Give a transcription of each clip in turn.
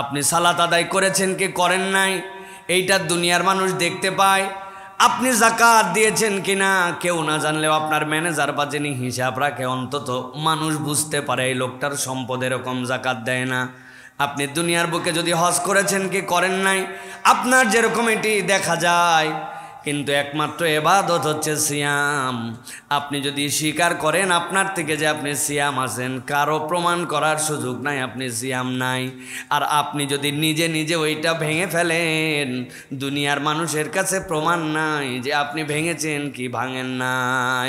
আপনি সালাত আদায় করেছেন কি করেন নাই এইটা দুনিয়ার মানুষ দেখতে পায়। আপনি যাকাত দিয়েছেন কিনা কেউ না জানলেও আপনার ম্যানেজার বা যিনি হিসাব রাখে অন্তত মানুষ বুঝতে পারে এই লোকটার সম্পদ এরকম যাকাত দেয় না। আপনি দুনিয়ার বুকে যদি হজ করেছেন কি করেন নাই আপনার যেরকম এটি দেখা যায়, কিন্তু একমাত্র ইবাদত হচ্ছে সিয়াম। আপনি যদি স্বীকার করেন আপনার থেকে যে আপনি সিয়াম আছেন, কারো প্রমাণ করার সুযোগ নাই আপনি সিয়াম নাই। আর আপনি যদি নিজে নিজে ওইটা ভেঙে ফেলেন, দুনিয়ার মানুষের কাছে প্রমাণ নাই যে আপনি ভেঙেছেন কি ভাঙেন নাই।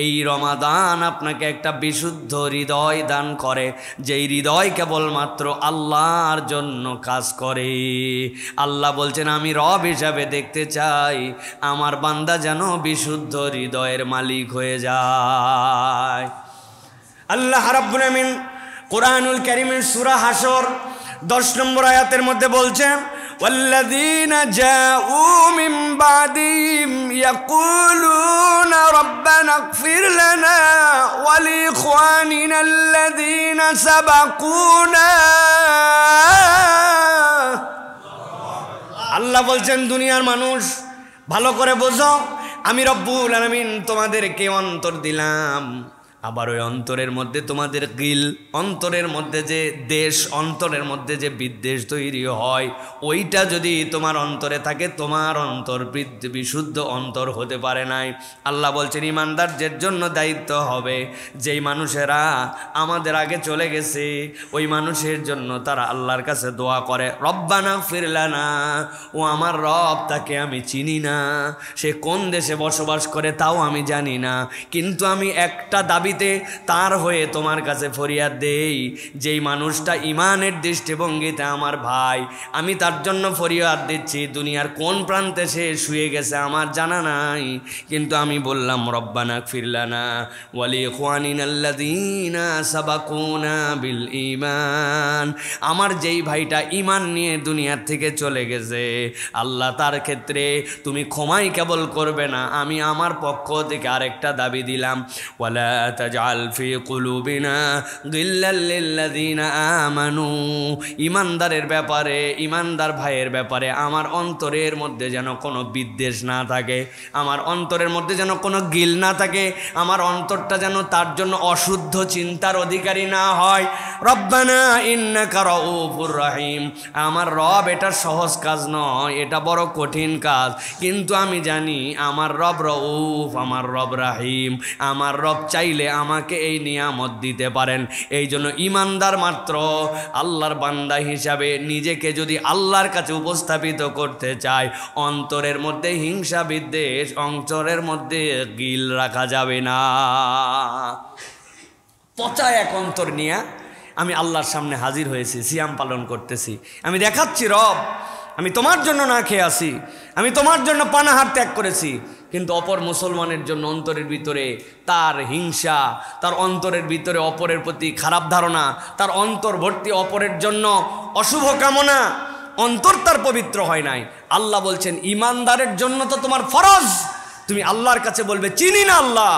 এই রমাদান আপনাকে একটা বিশুদ্ধ হৃদয় দান করে, যেই হৃদয় কেবলমাত্র আল্লাহর জন্য কাজ করে। আল্লাহ বলছেন আমি রব হিসাবে দেখতে চাই আমার বান্দা যেন বিশুদ্ধ হৃদয়ের মালিক হয়ে যায়। আল্লাহ রাব্বুল আমিন কুরআনুল কারীমের সূরা হাসর 10 নম্বর আয়াতের মধ্যে বলছেন ওয়াল্লাযীনা জাউ মিন বাদিহিম ইয়াকুলুনা রাব্বানা ইগফির লানা ওয়া লিইখওয়ানিনা আল্লাযীনা সাবাকুনা। আল্লাহ বলছেন দুনিয়ার মানুষ ভালো করে বোঝো, আমি রব্বুল আলামিন তোমাদেরকে অন্তর দিলাম, আবার ওই অন্তরের মধ্যে তোমাদের গিল, অন্তরের মধ্যে যে দেশ, অন্তরের মধ্যে যে বিদ্বেষ তৈরি হয়, ওইটা যদি তোমার অন্তরে থাকে তোমার অন্তর বিশুদ্ধ অন্তর হতে পারে নাই। আল্লাহ বলছেন ইমানদারদের জন্য দায়িত্ব হবে যেই মানুষেরা আমাদের আগে চলে গেছে ওই মানুষের জন্য তারা আল্লাহর কাছে দোয়া করে রব্বানা ইগফির লানা, ও আমার রব তাকে আমি চিনি না, সে কোন দেশে বসবাস করে তাও আমি জানি না, কিন্তু আমি একটা দাবি তার হয়ে তোমার কাছে ফরিয়াদ দেই, যেই মানুষটা ইমানের দৃষ্টিভঙ্গিতে আমার ভাই, আমি তার জন্য ফরিয়াদ দিচ্ছি। দুনিয়ার কোন প্রান্তে সে শুয়ে গেছে আমার জানা নাই, কিন্তু আমি বললাম রব্বানা ইগফির লানা ওয়া লিইখওয়ানিনাল্লাযীনা সাবাকুনা বিল ঈমান, আমার যেই ভাইটা ঈমান নিয়ে দুনিয়ার থেকে চলে গেছে আল্লাহ তার ক্ষেত্রে তুমি ক্ষমাই কেবল করবে না, আমি আমার পক্ষ থেকে আরেকটা দাবি দিলাম ওয়ালা তাজআল ফি কুলুবিনা গিল্লাল লিল্লাযীনা আমানু, ইমানদারের ব্যাপারে, ইমানদার ভাইয়ের ব্যাপারে আমার অন্তরের মধ্যে যেন কোনো বিদ্বেষ না থাকে, আমার অন্তরের মধ্যে যেন কোনো গিল না থাকে, আমার অন্তরটা যেন তার জন্য অশুদ্ধ চিন্তার অধিকারী না হয়। রব্বানা ইন্নাকা রাউফুর রহিম, আমার রব এটা সহজ কাজ নয়, এটা বড় কঠিন কাজ, কিন্তু আমি জানি আমার রব রউফ, আমার রব রাহিম, আমার রব চাইলে আমাকে এই নিয়ামত দিতে পারেন। এই জন্য ইমানদার মাত্র আল্লাহর বান্দা হিসাবে নিজেকে যদি আল্লাহর কাছে উপস্থাপিত করতে চায়, অন্তরের মধ্যে হিংসা বিদ্বেষ, অন্তরের মধ্যে গিল রাখা যাবে না। পচা এক অন্তর নিয়ে আমি আল্লাহর সামনে হাজির হয়েছি, সিয়াম পালন করতেছি, আমি দেখাচ্ছি রব আমি তোমার জন্য না খেয়ে আসি, আমি তোমার জন্য পানাহার ত্যাগ করেছি, কিন্তু অপর মুসলমানের জন্য অন্তরের ভিতরে তার হিংসা, তার অন্তরের ভিতরে অপরের প্রতি খারাপ ধারণা, তার অন্তর ভর্তি অপরের জন্য অশুভ কামনা, অন্তর তার পবিত্র হয় নাই। আল্লাহ বলছেন ইমানদারের জন্য তো তোমার ফরজ, তুমি আল্লাহর কাছে বলবে চিনি না আল্লাহ,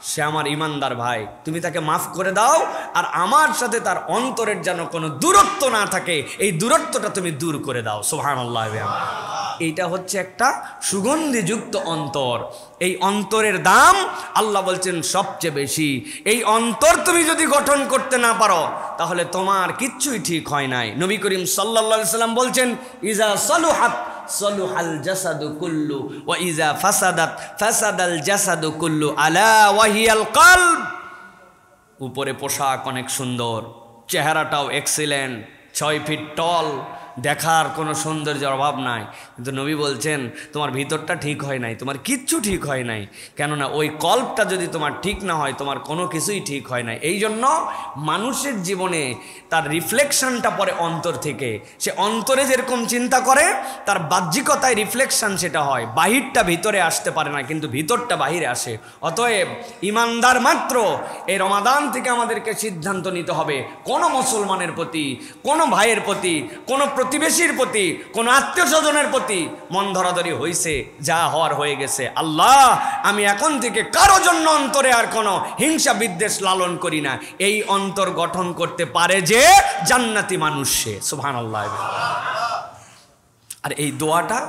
সে আমার ইমানদার ভাই, তুমি তাকে মাফ করে দাও, আর আমার সাথে তার অন্তরের যেন কোনো দূরত্ব না থাকে, এই দূরত্বটা তুমি দূর করে দাও। সুবহানাল্লাহ। এইটা হচ্ছে একটা সুগন্ধিযুক্ত অন্তর, এই অন্তরের দাম আল্লাহ বলছেন সবচেয়ে বেশি। এই অন্তর তুমি যদি গঠন করতে না পারো তাহলে তোমার কিচ্ছুই ঠিক হয় নাই। নবী করিম সাল্লাল্লাহু আলাইহি সাল্লাম বলছেন ইজা সালুহাত সালুহাল জাসাদু কুল্লু ওয়া ইজা ফাসাদাত ফাসাদাল জাসাদু কুল্লু আলা ওয়াহিয়াল কলব। উপরে পোশাক অনেক সুন্দর, চেহারাটাও এক্সিলেন্ট, 6 ফিট টল, দেখার কোনো সৌন্দর্যের অভাব নাই, কিন্তু নবী বলছেন তোমার ভিতরটা ঠিক হয় নাই, তোমার কিচ্ছু ঠিক হয় নাই, কেননা ওই কল্পটা যদি তোমার ঠিক না হয় তোমার কোনো কিছুই ঠিক হয় নাই। এই জন্য মানুষের জীবনে তার রিফ্লেকশনটা পড়ে অন্তর থেকে, সে অন্তরে যেরকম চিন্তা করে তার বাহ্যিকতায় রিফ্লেকশন সেটা হয়, বাহিরটা ভিতরে আসতে পারে না, কিন্তু ভিতরটা বাহিরে আসে। অতএব ইমানদার মাত্র এই রমাদান থেকে আমাদেরকে সিদ্ধান্ত নিতে হবে কোনো মুসলমানের প্রতি, কোনো ভাইয়ের প্রতি, কোনো প্রতিবেশীর প্রতি, কোনো আত্মীয় স্বজনের প্রতি মন ধরাধরি হয়েছে, যা হওয়ার হয়ে গেছে। আল্লাহ, আমি এখন থেকে কারো জন্য অন্তরে আর কোনো হিংসা বিদ্বেষ লালন করি না। এই অন্তর গঠন করতে পারে যে জান্নাতি মানুষ সে। সুবহানাল্লাহ। আর এই দোয়াটা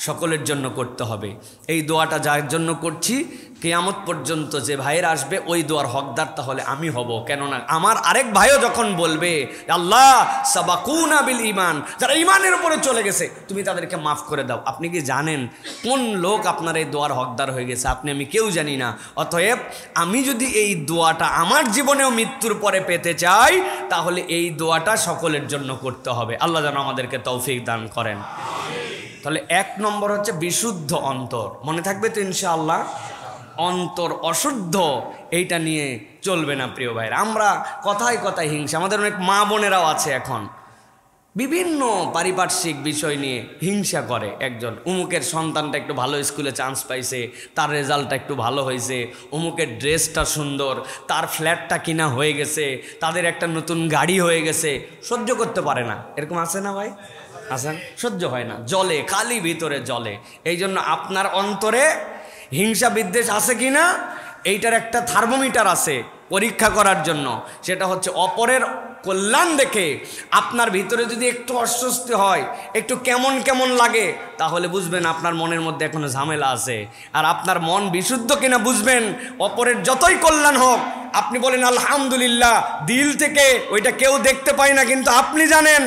সকলের জন্য করতে হবে। এই দোয়াটা যার জন্য করছি, কিয়ামত পর্যন্ত যে ভাইয়ের আসবে ওই দোয়ার হকদার তাহলে আমি হব। কেননা আমার আরেক ভাইও যখন বলবে আল্লাহ সাবাকুনা বিল ঈমান, যারা ঈমানের উপরে চলে গেছে তুমি তাদেরকে মাফ করে দাও। আপনি কি জানেন কোন লোক আপনার এই দোয়ার হকদার হয়ে গেছে? আপনি আমি কেউ জানি না। অতএব আমি যদি এই দোয়াটা আমার জীবনেও মৃত্যুর পরে পেতে চাই, তাহলে এই দোয়াটা সকলের জন্য করতে হবে। আল্লাহ যেন আমাদেরকে তৌফিক দান করেন। তাহলে 1 নম্বর হচ্ছে বিশুদ্ধ অন্তর। মনে থাকবে তো ইনশাআল্লাহ? অন্তর অশুদ্ধ, এইটা নিয়ে চলবে না প্রিয় ভাইরা। আমরা কথায় কথায় হিংসা, আমাদের অনেক মা বোনেরাও আছে এখন বিভিন্ন পারিপার্শ্বিক বিষয় নিয়ে হিংসা করে। একজন অমুকের সন্তানটা একটু ভালো স্কুলে চান্স পাইছে, তার রেজাল্টটা একটু ভালো হয়েছে, অমুকের ড্রেসটা সুন্দর, তার ফ্ল্যাটটা কিনা হয়ে গেছে, তাদের একটা নতুন গাড়ি হয়ে গেছে, সহ্য করতে পারে না। এরকম আছে না ভাই? আছেন? সহ্য হয় না, জলে, খালি ভিতরে জলে। এই জন্য আপনার অন্তরে হিংসা বিদ্বেষ আছে কি না এইটার একটা থার্মোমিটার আছে পরীক্ষা করার জন্য। সেটা হচ্ছে অপরের কল্যাণ দেখে আপনার ভিতরে যদি একটু অস্বস্তি হয়, একটু কেমন কেমন লাগে, তাহলে বুঝবেন আপনার মনের মধ্যে এখনো ঝামেলা আছে। আর আপনার মন বিশুদ্ধ কিনা বুঝবেন অপরের যতই কল্যাণ হোক, আপনি বলেন আলহামদুলিল্লাহ দিল থেকে, ওইটা কেউ দেখতে পায় না কিন্তু আপনি জানেন,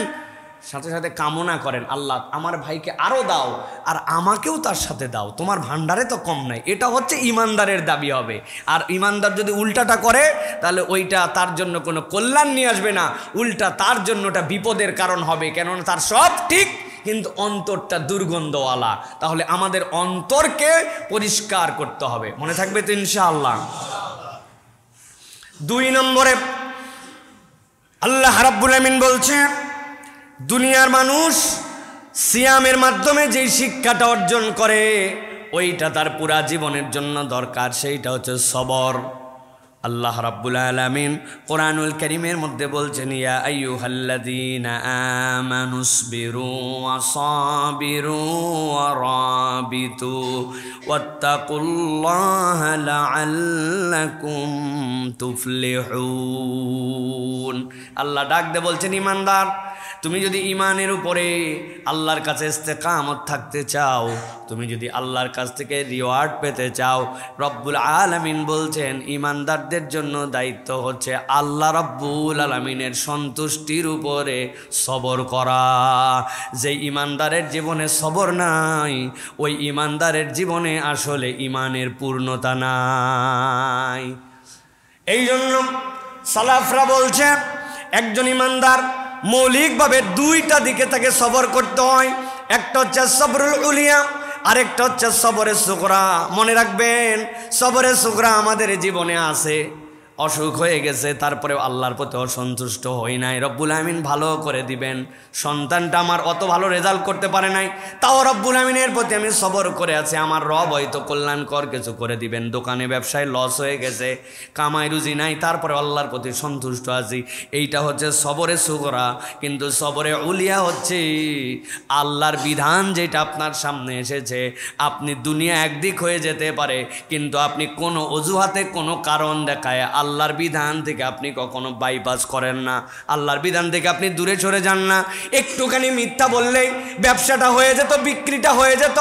সাথে সাথে কামনা করেন আল্লাহ আমার ভাইকে আরও দাও আর আমাকেও তার সাথে দাও, তোমার ভান্ডারে তো কম নাই। এটা হচ্ছে ইমানদারের দাবি হবে। আর ইমানদার যদি উল্টাটা করে তাহলে ওইটা তার জন্য কোনো কল্যাণ নিয়ে আসবে না, উল্টা তার জন্য ওটা বিপদের কারণ হবে। কেননা তার সব ঠিক কিন্তু অন্তরটা দুর্গন্ধওয়ালা। তাহলে আমাদের অন্তরকে পরিষ্কার করতে হবে। মনে থাকবে তো ইনশাআল্লাহ? 2 নম্বরে আল্লাহ রাব্বুল আমিন বলছে, দুনিয়ার মানুষ সিয়ামের মাধ্যমে যেই শিক্ষাটা অর্জন করে ওইটা তার পুরা জীবনের জন্য দরকার, সেইটা হচ্ছে সবর। আল্লাহ রাব্বুল আলামিন কোরআনুল কারীমের মধ্যে বলছেন, ইয়া আইয়ুহাল্লাযীনা আমানুসবিরু ওয়া সাবিরু ওয়া রাবিতু ওয়াত্তাকুল্লাহা লাআল্লাকুম তুফলিহুন। আল্লাহ ডাক দিয়ে বলছেন, ইমানদার তুমি যদি ইমানের উপরে আল্লাহর কাছে ইস্তেকামত থাকতে চাও, তুমি যদি আল্লাহর কাছ থেকে রিওয়ার্ড পেতে চাও, রব্বুল আলামিন বলছেন ইমানদারদের জন্য দায়িত্ব হচ্ছে আল্লাহ রব্বুল আলামিনের সন্তুষ্টির উপরে সবর করা। যে ইমানদারের জীবনে সবর নাই, ওই ইমানদারের জীবনে আসলে ইমানের পূর্ণতা নাই। এই জন্য সালাফরা বলছে একজন ইমানদার মৌলিকভাবে 2টা দিকে তাকে সবর করতে হয়। একটা হচ্ছে সবরুল উলিয়া, আরেকটা হচ্ছে সবরে সুগরা। মনে রাখবেন সবরে সুগরা আমাদের জীবনে আছে। অসুখ হয়ে গেছে, তারপরেও আল্লাহর প্রতি অসন্তুষ্ট হই নাই, রব্বুল আমিন ভালো করে দিবেন। সন্তানটা আমার অত ভালো রেজাল্ট করতে পারে নাই, তাও রব্বুল আমিনের প্রতি আমি সবর করে আছি, আমার রব হয়তো কল্যাণকর কিছু করে দিবেন। দোকানে ব্যবসায় লস হয়ে গেছে, কামাই রুজি নাই, তারপরে আল্লাহর প্রতি সন্তুষ্ট আছি। এইটা হচ্ছে সবরে সুগরা। কিন্তু সবরে উলিয়া হচ্ছে আল্লাহর বিধান যেটা আপনার সামনে এসেছে, আপনি দুনিয়া একদিক হয়ে যেতে পারে কিন্তু আপনি কোনো অজুহাতে কোনো কারণ দেখায় আল্লাহর বিধান থেকে আপনি কখনো বাইপাস করেন না, আল্লাহর বিধান থেকে আপনি দূরে সরে যান না। একটুখানি মিথ্যা বললেই ব্যবসাটা হয়ে যেত, বিক্রিটা হয়ে যেত।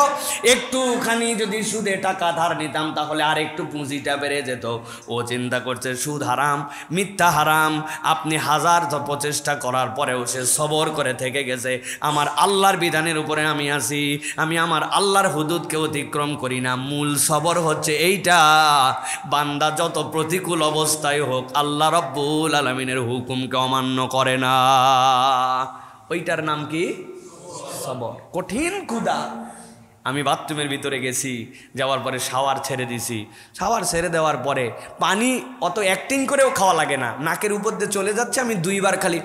একটুখানি যদি সুদে টাকা ধার নিতাম তাহলে আর একটু পুঁজিটা বেড়ে যেত। ও চিন্তা করছে সুদ হারাম, মিথ্যা হারাম। আপনি হাজার প্রচেষ্টা করার পরেও সে সবর করে থেকে গেছে, আমার আল্লাহর বিধানের উপরে আমি আছি, আমি আমার আল্লাহর হুদুদকে অতিক্রম করি না। মূল সবর হচ্ছে এইটা, বান্দা যত প্রতিকূল অবস্থায় হোক আল্লাহ রাব্বুল আলামিনের হুকুমকে অমান্য করে না। ওইটার নাম কি? সবর। কঠিন ক্ষুধা। আমি বাথরুমের ভিতরে গেছি, যাওয়ার পরে শাওয়ার ছেড়ে দিছি। শাওয়ার ছেড়ে দেওয়ার পরে পানি অত অ্যাক্টিং করেও খাওয়া লাগে না, নাকের উপর দিয়ে চলে যাচ্ছে, আমি 2বার খালি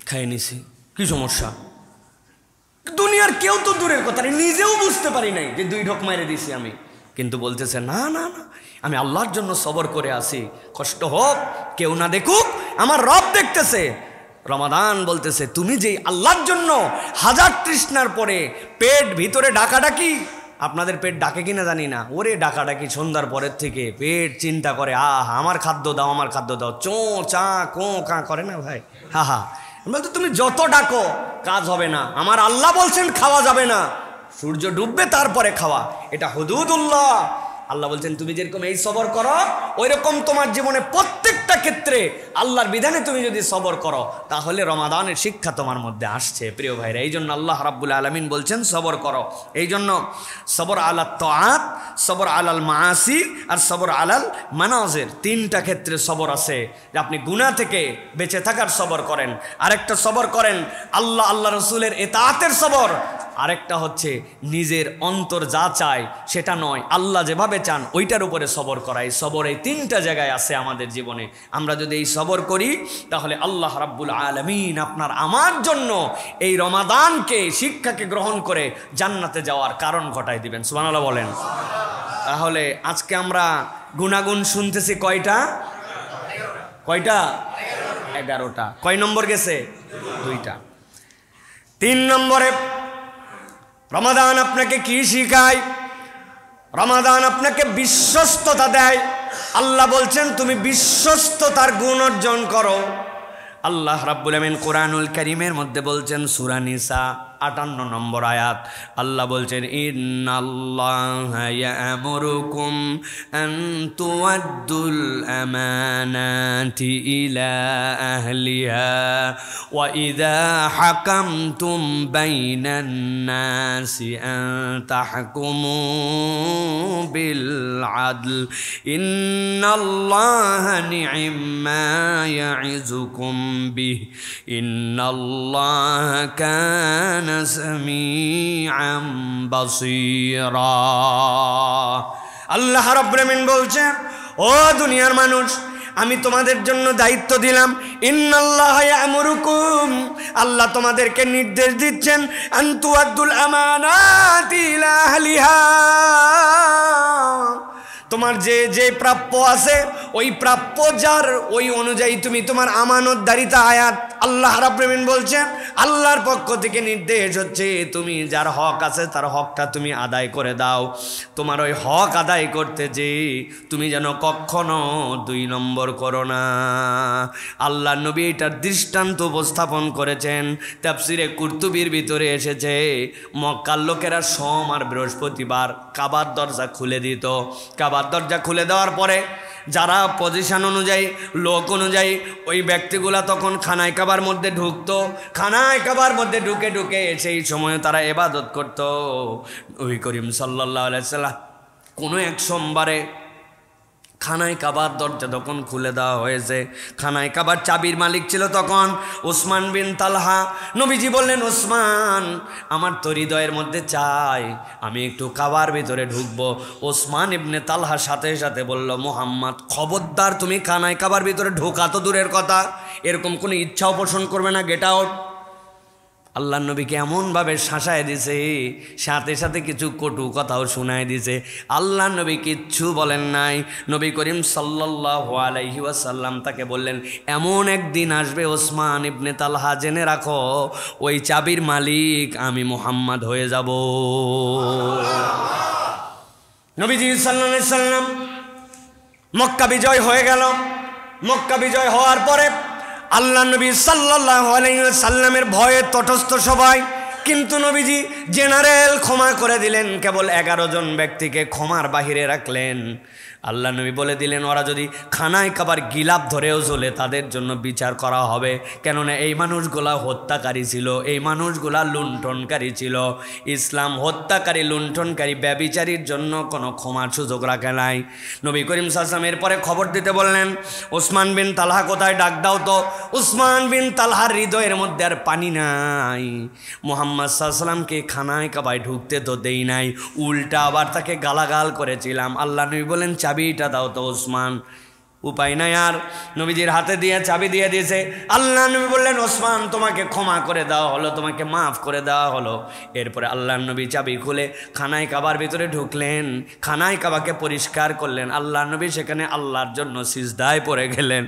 খাই নিছি। কি সমস্যা? দুনিয়ার কেউ তো দূরের কথা, নিজেও বুঝতে পারি নাই যে 2 ঢোক মেরে দিছি আমি। কিন্তু বলতেছে না না না, আমি আল্লাহর জন্য সবর করে আসি, কষ্ট হোক কেউ না দেখুক, আমার রব দেখতেছে। রমাদান বলতেছে তুমি যেই আল্লাহর জন্য হাজার তৃষ্ণার পরে পেট ভিতরে ডাকাডাকি, আপনাদের পেট ডাকে কিনা জানি না, ওরে ডাকাডাকি সন্ধ্যার পরের থেকে পেট চিন্তা করে আমার খাদ্য দাও, আমার খাদ্য দাও, চো চা কো কা করে না ভাই, হা বলতো তুমি যত ডাকো কাজ হবে না, আমার আল্লাহ বলছেন খাওয়া যাবে না, সূর্য ডুববে তারপরে খাওয়া, এটা হুদুদুল্লাহ। আল্লাহ বলছেন তুমি যেরকম এই সবর করো ওই রকম তোমার জীবনে প্রত্যেকটা ক্ষেত্রে আল্লাহর বিধানে তুমি যদি সবর করো তাহলে রমাদানের শিক্ষা তোমার মধ্যে আসছে। প্রিয় ভাইরা, এই জন্য আল্লাহ রাব্বুল আলামিন বলছেন সবর করো। এই জন্য সবর আলাল তাআত, সবর আলাল মাআসি আর সবর আলাল মানাজির, তিনটা ক্ষেত্রে সবর আছে। যে আপনি গুনাহ থেকে বেঁচে থাকার সবর করেন, আরেকটা সবর করেন আল্লাহ রসুলের ইতাআতের সবর, আরেকটা হচ্ছে নিজের অন্তর যা চায় সেটা নয়, আল্লাহ যেভাবে চান ওইটার উপরে সবর করা। এই সবর এই তিনটা জায়গায় আছে আমাদের জীবনে। আমরা যদি এই সবর করি তাহলে আল্লাহ রাব্বুল আলামিন আপনার আমার জন্য এই রমাদানকে শিক্ষাকে গ্রহণ করে জান্নাতে যাওয়ার কারণ ঘটায় দিবেন। সুবহানাল্লাহ বলেন। তাহলে আজকে আমরা গুনাগুন শুনতেছি কয়টা? 11টা। কয় নম্বর গেছে? 2টা। 3 নম্বরে রমাদান আপনাকে কি শিখায়? রমাদান আপনাকে বিশ্বস্ততা দেয়। আল্লাহ বলছেন তুমি বিশ্বস্ততার গুণ অর্জন করো। আল্লাহ রাব্বুল আমিন কোরআনুল কারীমের মধ্যে বলছেন সূরা নিসা 58 নম্বর আয়াত, আল্লাহ বলছেন ইন্নাল্লাহা ইয়া'মুরুকুম আন তুআদ্দুল আমানাতি ইলা আহলিহা ওয়া ইযা হাকামতুম বাইনান নাসি আন তাহকুমু বিল আদল ইন্নাল্লাহা নি'মা ইয়া'iযুকুম বিহি ইন্নাল্লাহা কানা সামিআম বাসীরা। আল্লাহ রাব্বুল আমিন বলছেন ও দুনিয়ার মানুষ, আমি তোমাদের জন্য দায়িত্ব দিলাম, ইন্নাল্লাহা ইয়া'মুরুকুম, আল্লাহ তোমাদেরকে নির্দেশ দিচ্ছেন, আন তুআদ্দুল আমানাতি ইলা আহলিহা, তোমার যে প্রাপ্য আছে ওই প্রাপ্য যার ওই অনুযায়ী তুমি তোমার আমানতদারিতা। আয়াত আল্লাহ রাব্বুল আমিন বলছেন আল্লাহর পক্ষ থেকে নির্দেশ হচ্ছে তুমি যার হক আছে তার হকটা তুমি আদায় করে দাও। তোমার ওই হক আদায় করতে যে তুমি যেন কখনো 2 নম্বর করো না। আল্লাহ নবী এটার দৃষ্টান্ত উপস্থাপন করেছেন। তাফসিরে কুরতুবির ভিতরে এসেছে মক্কার লোকেরা সোম আর বৃহস্পতিবার কাবার দরজা খুলে দিত। কাবার দরজা খুলে দেওয়ার পরে যারা পজিশন অনুযায়ী লোক অনুযায়ী ওই ব্যক্তিগুলা তখন খানায় কাবার মধ্যে ঢুকতো। খানায় কাবার মধ্যে ঢুকে ঢুকে সেই সময় তারা ইবাদত করত। নবী করিম সাল্লাল্লাহু আলাইহি সাল্লাম কোনো এক সোমবারে খানায় কাবার দরজা তখন খুলে দেওয়া হয়েছে। খানায় কাবার চাবির মালিক ছিল তখন ওসমান বিন তালহা। নবীজি বললেন ওসমান, আমার তো হৃদয়ের মধ্যে চাই আমি একটু কাবার ভিতরে ঢুকবো। ওসমান ইবনে তালহা সাথে সাথে বলল, মুহাম্মদ খবরদার তুমি খানায় কাবার ভিতরে ঢোকা তো দূরের কথা, এরকম কোনো ইচ্ছাও পোষণ করবে না, গেট আউট। আল্লাহ নবীকে এমনভাবে শাসায় দিছে, সাথে সাথে কিছু কটু কথাও শোনায় দিছে। আল্লাহ নবী কিচ্ছু বলেন নাই। নবী করিম সাল্লাল্লাহু আলাইহি ওয়াসাল্লাম তাকে বললেন, এমন একদিন আসবে ওসমান ইবনে তালহা, জেনে রাখো ওই চাবির মালিক আমি মুহাম্মদ হয়ে যাব। নবীজি সাল্লাল্লাহু আলাইহি সাল্লাম মক্কা বিজয় হয়ে গেল। মক্কা বিজয় হওয়ার পরে আল্লাহ নবী সাল্লাল্লাহু আলাইহি ওয়াসাল্লামের ভয়ে তটস্থ সবাই, কিন্তু নবীজি জেনারেল ক্ষমা করে দিলেন, কেবল 11 জন ব্যক্তিকে ক্ষমার বাহিরে রাখলেন। আল্লাহ নবী বলে দিলেন ওরা যদি খানায় কাবার গিলাপ ধরেও চলে তাদের জন্য বিচার করা হবে, কেননা এই মানুষগুলা হত্যাকারী ছিল, এই মানুষগুলা লুণ্ঠনকারী ছিল। ইসলাম হত্যাকারী, লুণ্ঠনকারী, ব্যভিচারীর জন্য কোনো ক্ষমার সুযোগ রাখে নাই। নবী করিম সাল্লাল্লাহু আলাইহি ওয়াসাল্লাম এরপরে খবর দিতে বললেন, ওসমান বিন তালহা কোথায়, ডাক দাও তো। ওসমান বিন তালহার হৃদয়ের মধ্যে আর পানি নাই। মুহাম্মদ সাল্লাল্লাহু আলাইহি ওয়াসাল্লামকে খানায় কাবায় ঢুকতে তো দেই নাই, উল্টা আবার তাকে গালাগাল করেছিলাম। আল্লাহ নবী বলেন চাবিটা দাও তো ওসমান। উপায় নাই আর, নবীজির হাতে দিয়ে চাবি দিয়ে দিয়েছে। আল্লাহ নবী বললেন, ওসমান তোমাকে ক্ষমা করে দেওয়া হলো, তোমাকে মাফ করে দেওয়া হলো। এরপরে আল্লাহ নবী চাবি খুলে খানায় কাবার ভিতরে ঢুকলেন, খানায় কাবাকে পরিষ্কার করলেন। আল্লাহ নবী সেখানে আল্লাহর জন্য সিজদায় পড়ে গেলেন।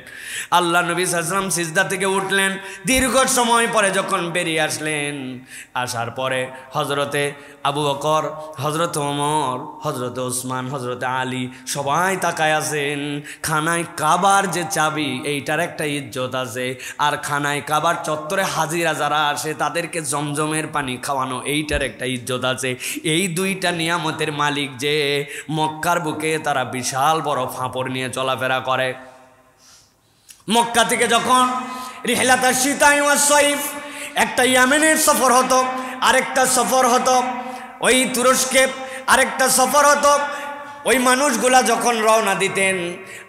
আল্লাহ নবী সাল্লাল্লাহু আলাইহি ওয়াসাল্লাম সিজদা থেকে উঠলেন, দীর্ঘ সময় পরে যখন বেরিয়ে আসলেন, আসার পরে হজরতে আবু বকর, হজরত ওমর, হজরত ওসমান, হজরত আলী সবাই তাকায় আছেন। খানায় কাবার যে চাবি এইটার একটা ইজ্জত আছে, আর খানায় কাবার চত্বরে হাজিরা যারা আসে তাদেরকে জমজমের পানি খাওয়ানো এইটার একটা ইজ্জত আছে। এই দুইটা নিয়ামতের মালিক যে মক্কার বুকে তারা বিশাল বড় ফাঁপড় নিয়ে চলাফেরা করে। মক্কা থেকে যখন রিহলাতা শীতাই ওয়াস সাইফ, একটা ইয়ামেনের সফর হতো, আরেকটা সফর হতো ওই তুরস্কে, আরেকটা সফর হতো। ওই মানুষগুলা যখন রওনা দিতেন,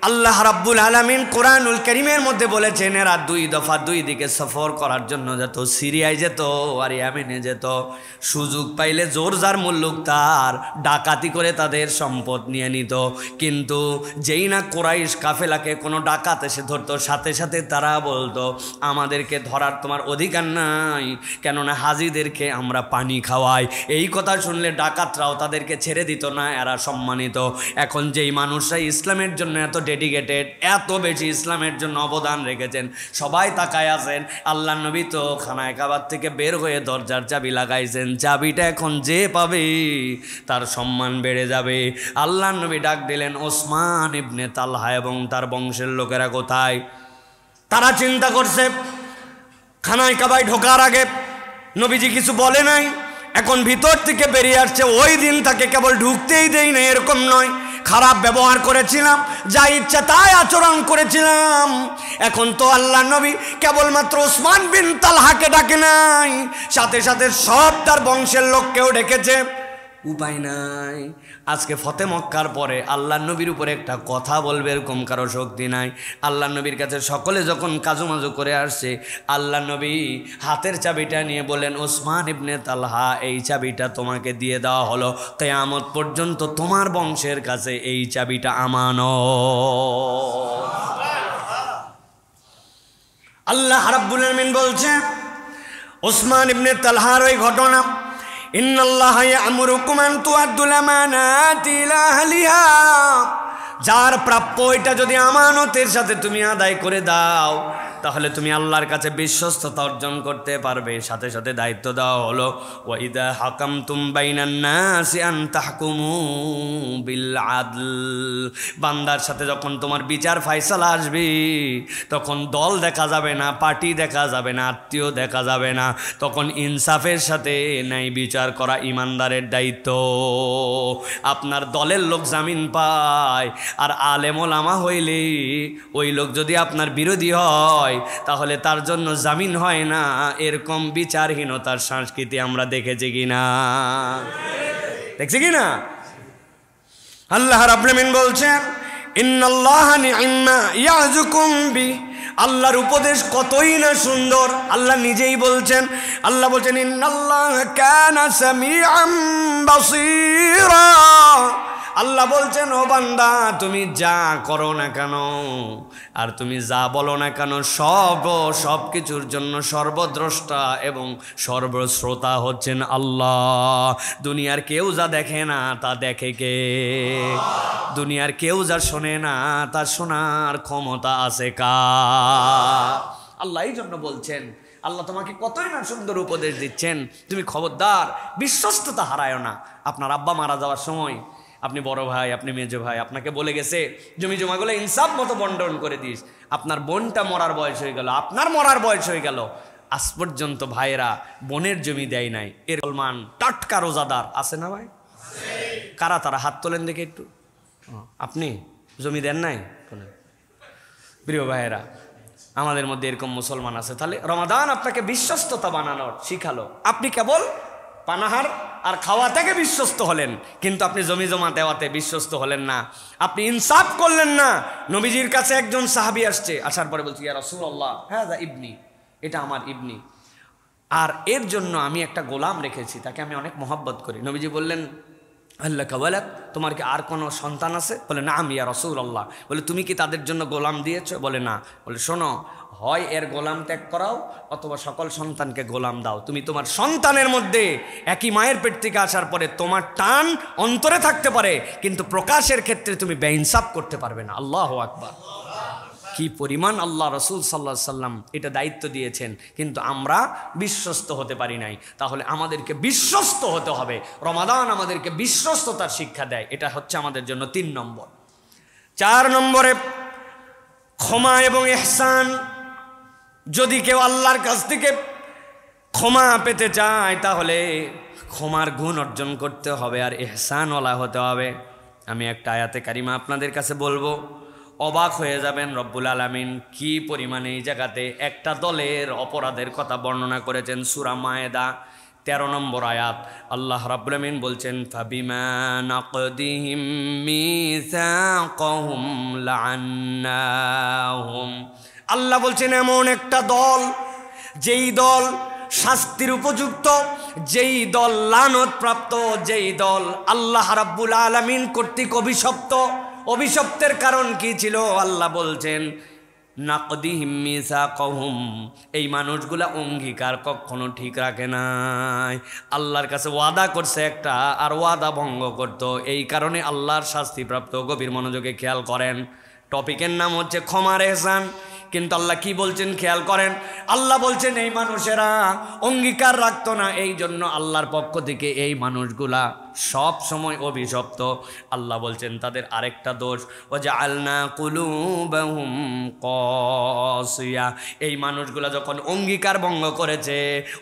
আল্লাহ রাব্বুল আলামিন কোরআনুল কারীমের মধ্যে বলেছেন এরা দুই দফা দুই দিকে সফর করার জন্য যেত। সিরিয়ায় যেত আর ইয়ামেনে যেত। সুযোগ পাইলে জোর যার মুল্লুক তার ডাকাতি করে তাদের সম্পদ নিয়ে নিত। কিন্তু যেই না কুরাইশ কাফেলাকে কোনো ডাকাত এসে ধরতো, সাথে সাথে তারা বলতো আমাদেরকে ধরার তোমার অধিকার নাই, কেননা হাজিদেরকে আমরা পানি খাওয়াই। এই কথা শুনলে ডাকাতরাও তাদেরকে ছেড়ে দিত না, এরা সম্মানিত। এখন যেই মানুষরা ইসলামের জন্য এত ডেডিকেটেড, এত বেশি ইসলামের জন্য অবদান রেখেছেন, সবাই তাকায় আছেন। আল্লাহ নবী তো খানায় কাবার থেকে বের হয়ে দরজার চাবি লাগাইছেন। চাবিটা এখন যে পাবে তার সম্মান বেড়ে যাবে। আল্লাহ নবী ডাক দিলেন, ওসমান ইবনে তালহা এবং তার বংশের লোকেরা কোথায়? তারা চিন্তা করছে খানায় কাবায় ঢোকার আগে নবীজি কিছু বলে নাই, এখন ভিতর থেকে বেরিয়ে আসছে। ওই দিন তাকে কেবল ঢুকতেই দেই না এরকম নয়, খারাপ ব্যবহার করেছিলাম, যা ইচ্ছা তাই আচরণ করেছিলাম। এখন তো আল্লাহ নবী কেবলমাত্র ওসমান বিন তালহাকে ডাকে নাই, সাথে সাথে সব তার বংশের লোককেও ডেকেছে। উপায় নাই, আজকে ফতে মক্কার পরে আল্লাহ নবীর উপরে একটা কথা বলবে এরকম কারো শক্তি নাই। আল্লাহ নবীর কাছে সকলে যখন কাজুমাজু করে আসছে, আল্লাহ নবী হাতের চাবিটা নিয়ে বলেন, ওসমান ইবনে তালহা এই চাবিটা তোমাকে দিয়ে দেওয়া হলো, কিয়ামত পর্যন্ত তোমার বংশের কাছে এই চাবিটা আমানত। আল্লাহ রাব্বুল আলামিন বলছেন ওসমান ইবনে তালহার ওই ঘটনা, ইন্নাল্লাহা ইয়া'মুরুকুম আন তু'আদ্দুল আমানাতি ইলা আহলিহা, যার প্রাপ্য এটা যদি আমানতের সাথে তুমি আদায় করে দাও তাহলে তুমি আল্লাহর কাছে বিশ্বস্ততা অর্জন করতে পারবে। সাথে সাথে দায়িত্ব দেওয়া হলো, ওয়া ইযা হাকামতুম বাইনান নাসি আন তাহকুমু বিল আদল, বান্দার সাথে যখন তোমার বিচার ফয়সালা আসবে তখন দল দেখা যাবে না, পার্টি দেখা যাবে না, আত্মীয় দেখা যাবে না, তখন ইনসাফের সাথে ন্যায় বিচার করা ইমানদারের দায়িত্ব। আপনার দলের লোক জামিন পায় আর আলেম ওলামা হইলে ওই লোক যদি আপনার বিরোধী হয় তাহলে তার জন্য জামিন হয় না। এরকম বিচারহীনতার সংস্কৃতি আমরা দেখেছি কিনা? দেখছি কিনা? আল্লাহ রাব্বুল আলামিন বলছেন, ইন্নাল্লাহা নি'ম্মা ইয়া'যুকুম বি, আল্লাহর উপদেশ কতই না সুন্দর। আল্লাহ নিজেই বলছেন, আল্লাহ বলছেন ইন্নাল্লাহা কানা সামিআম বাসীরা। আল্লাহ বলছেন, ও বান্দা তুমি যা করো না কেন আর তুমি যা বলো না কেন সব কিছুর জন্য সর্বদ্রষ্টা এবং সর্বশ্রোতা হচ্ছেন আল্লাহ। দুনিয়ার কেউ যা দেখে না তা দেখে কে? দুনিয়ার কেউ যা শোনে না তা শোনার ক্ষমতা আছে কার? আল্লাহ এই জন্য বলছেন, আল্লাহ তোমাকে কতই না সুন্দর উপদেশ দিচ্ছেন, তুমি খবরদার বিশ্বস্ততা হারায়ো না। আপনার আব্বা মারা যাওয়ার সময় আপনি বড় ভাই, আপনি মেজো ভাই, আপনাকে বলে গেছে জমি জমাগুলো ইনসাফ মতো বন্টন করে দিস। আপনার বোনটা মরার বয়স হয়ে গেল, আপনার মরার বয়স হয়ে গেল, আজ পর্যন্ত ভাইয়েরা বোনের জমি দেয় নাই। এর মুসলমান টাটকা রোজাদার আছে না ভাই? কারা তারা? হাত তোলেন দেখে একটু। আপনি জমি দেন নাই? প্রিয় ভাইয়েরা, আমাদের মধ্যে এরকম মুসলমান আছে। তাহলে রমাদান আপনাকে বিশ্বস্ততা বানানোর শিখালো। আপনি কেবল পানাহার আর খাওয়া থেকে বিশ্বস্ত হলেন, কিন্তু আপনি জমি জমা দেওয়াতে বিশ্বস্ত হলেন না, আপনি ইনসাফ করলেন না। নবীজির কাছে একজন সাহাবী আসছে, আসার পরে বলছি, ইয়া রাসূলুল্লাহ হাযা ইবনি, এটা আমার ইবনি, আর এর জন্য আমি একটা গোলাম রেখেছি, তাকে আমি অনেক মহব্বত করি। নবীজি বললেন, আল্লাহ কাওয়ালাক, তোমার কি আর কোনো সন্তান আছে? বলে না, আমি ইয়া রাসূলুল্লাহ। বলে তুমি কি তাদের জন্য গোলাম দিয়েছো? বলে না। বলে শোনো, হয় এর গোলাম ত্যাগ করাও অথবা সকল সন্তানকে গোলাম দাও। তুমি তোমার সন্তানের মধ্যে একই মায়ের পেট থেকে আসার পরে তোমার টান অন্তরে থাকতে পারে, কিন্তু প্রকাশের ক্ষেত্রে তুমি বেইনসাফ করতে পারবে না। আল্লাহু আকবার। কি পরিমাণ আল্লাহ রসুল সাল্লাল্লাহু আলাইহি সাল্লাম এটা দায়িত্ব দিয়েছেন, কিন্তু আমরা বিশ্বস্ত হতে পারি নাই। তাহলে আমাদেরকে বিশ্বস্ত হতে হবে। রমাদান আমাদেরকে বিশ্বস্ততার শিক্ষা দেয়। এটা হচ্ছে আমাদের জন্য 3 নম্বর। 4 নম্বরে ক্ষমা এবং ইহসান। যদি কেউ আল্লাহর কাছ থেকে ক্ষমা পেতে চায় তাহলে ক্ষমার গুণ অর্জন করতে হবে আর ইহসানওয়ালা হতে হবে। আমি একটা আয়াতে কারিমা আপনাদের কাছে বলবো, অবাক হয়ে যাবেন। রব্বুল আলামিন কি পরিমাণে এই জায়গাতে একটা দলের অপরাধের কথা বর্ণনা করেছেন। সূরা মায়েদা 13 নম্বর আয়াত। আল্লাহ রাব্বুল আলামিন বলছেন, ফাবিমা নাকদিহিম মিসাকাহুম লাআন্নাহুম। আল্লাহ বলছেন এমন একটা দল, যেই দল শাস্তির উপযুক্ত, যেই দল লানত প্রাপ্ত, যেই দল আল্লাহ রাব্বুল আলামিন কর্তৃক অভিশপ্ত। অভিশপ্তের কারণ কি ছিল? আল্লাহ বলছেন নাকদিহিম মিসাকাহুম, এই মানুষগুলা অঙ্গীকার কখনো ঠিক রাখে নাই। আল্লাহর কাছে ওয়াদা করছে একটা, আর ওয়াদা ভঙ্গ করত। এই কারণে আল্লাহর শাস্তিপ্রাপ্ত। গভীর মনোযোগে খেয়াল করেন। টপিকের নাম হচ্ছে ক্ষমার ইহসান। কিন্তু আল্লাহ কি বলছেন খেয়াল করেন। আল্লাহ বলছেন এই মানুষেরা অঙ্গীকার রাখতো না, এই জন্য আল্লাহর পক্ষ থেকে এই মানুষগুলা সব সময় অভিশপ্ত। আল্লাহ বলছেন তাদের আরেকটা দোষ, ওয়াজআলনা কুলুবাহুম কাসিয়া। এই মানুষগুলা যখন অঙ্গীকার ভঙ্গ করেছে,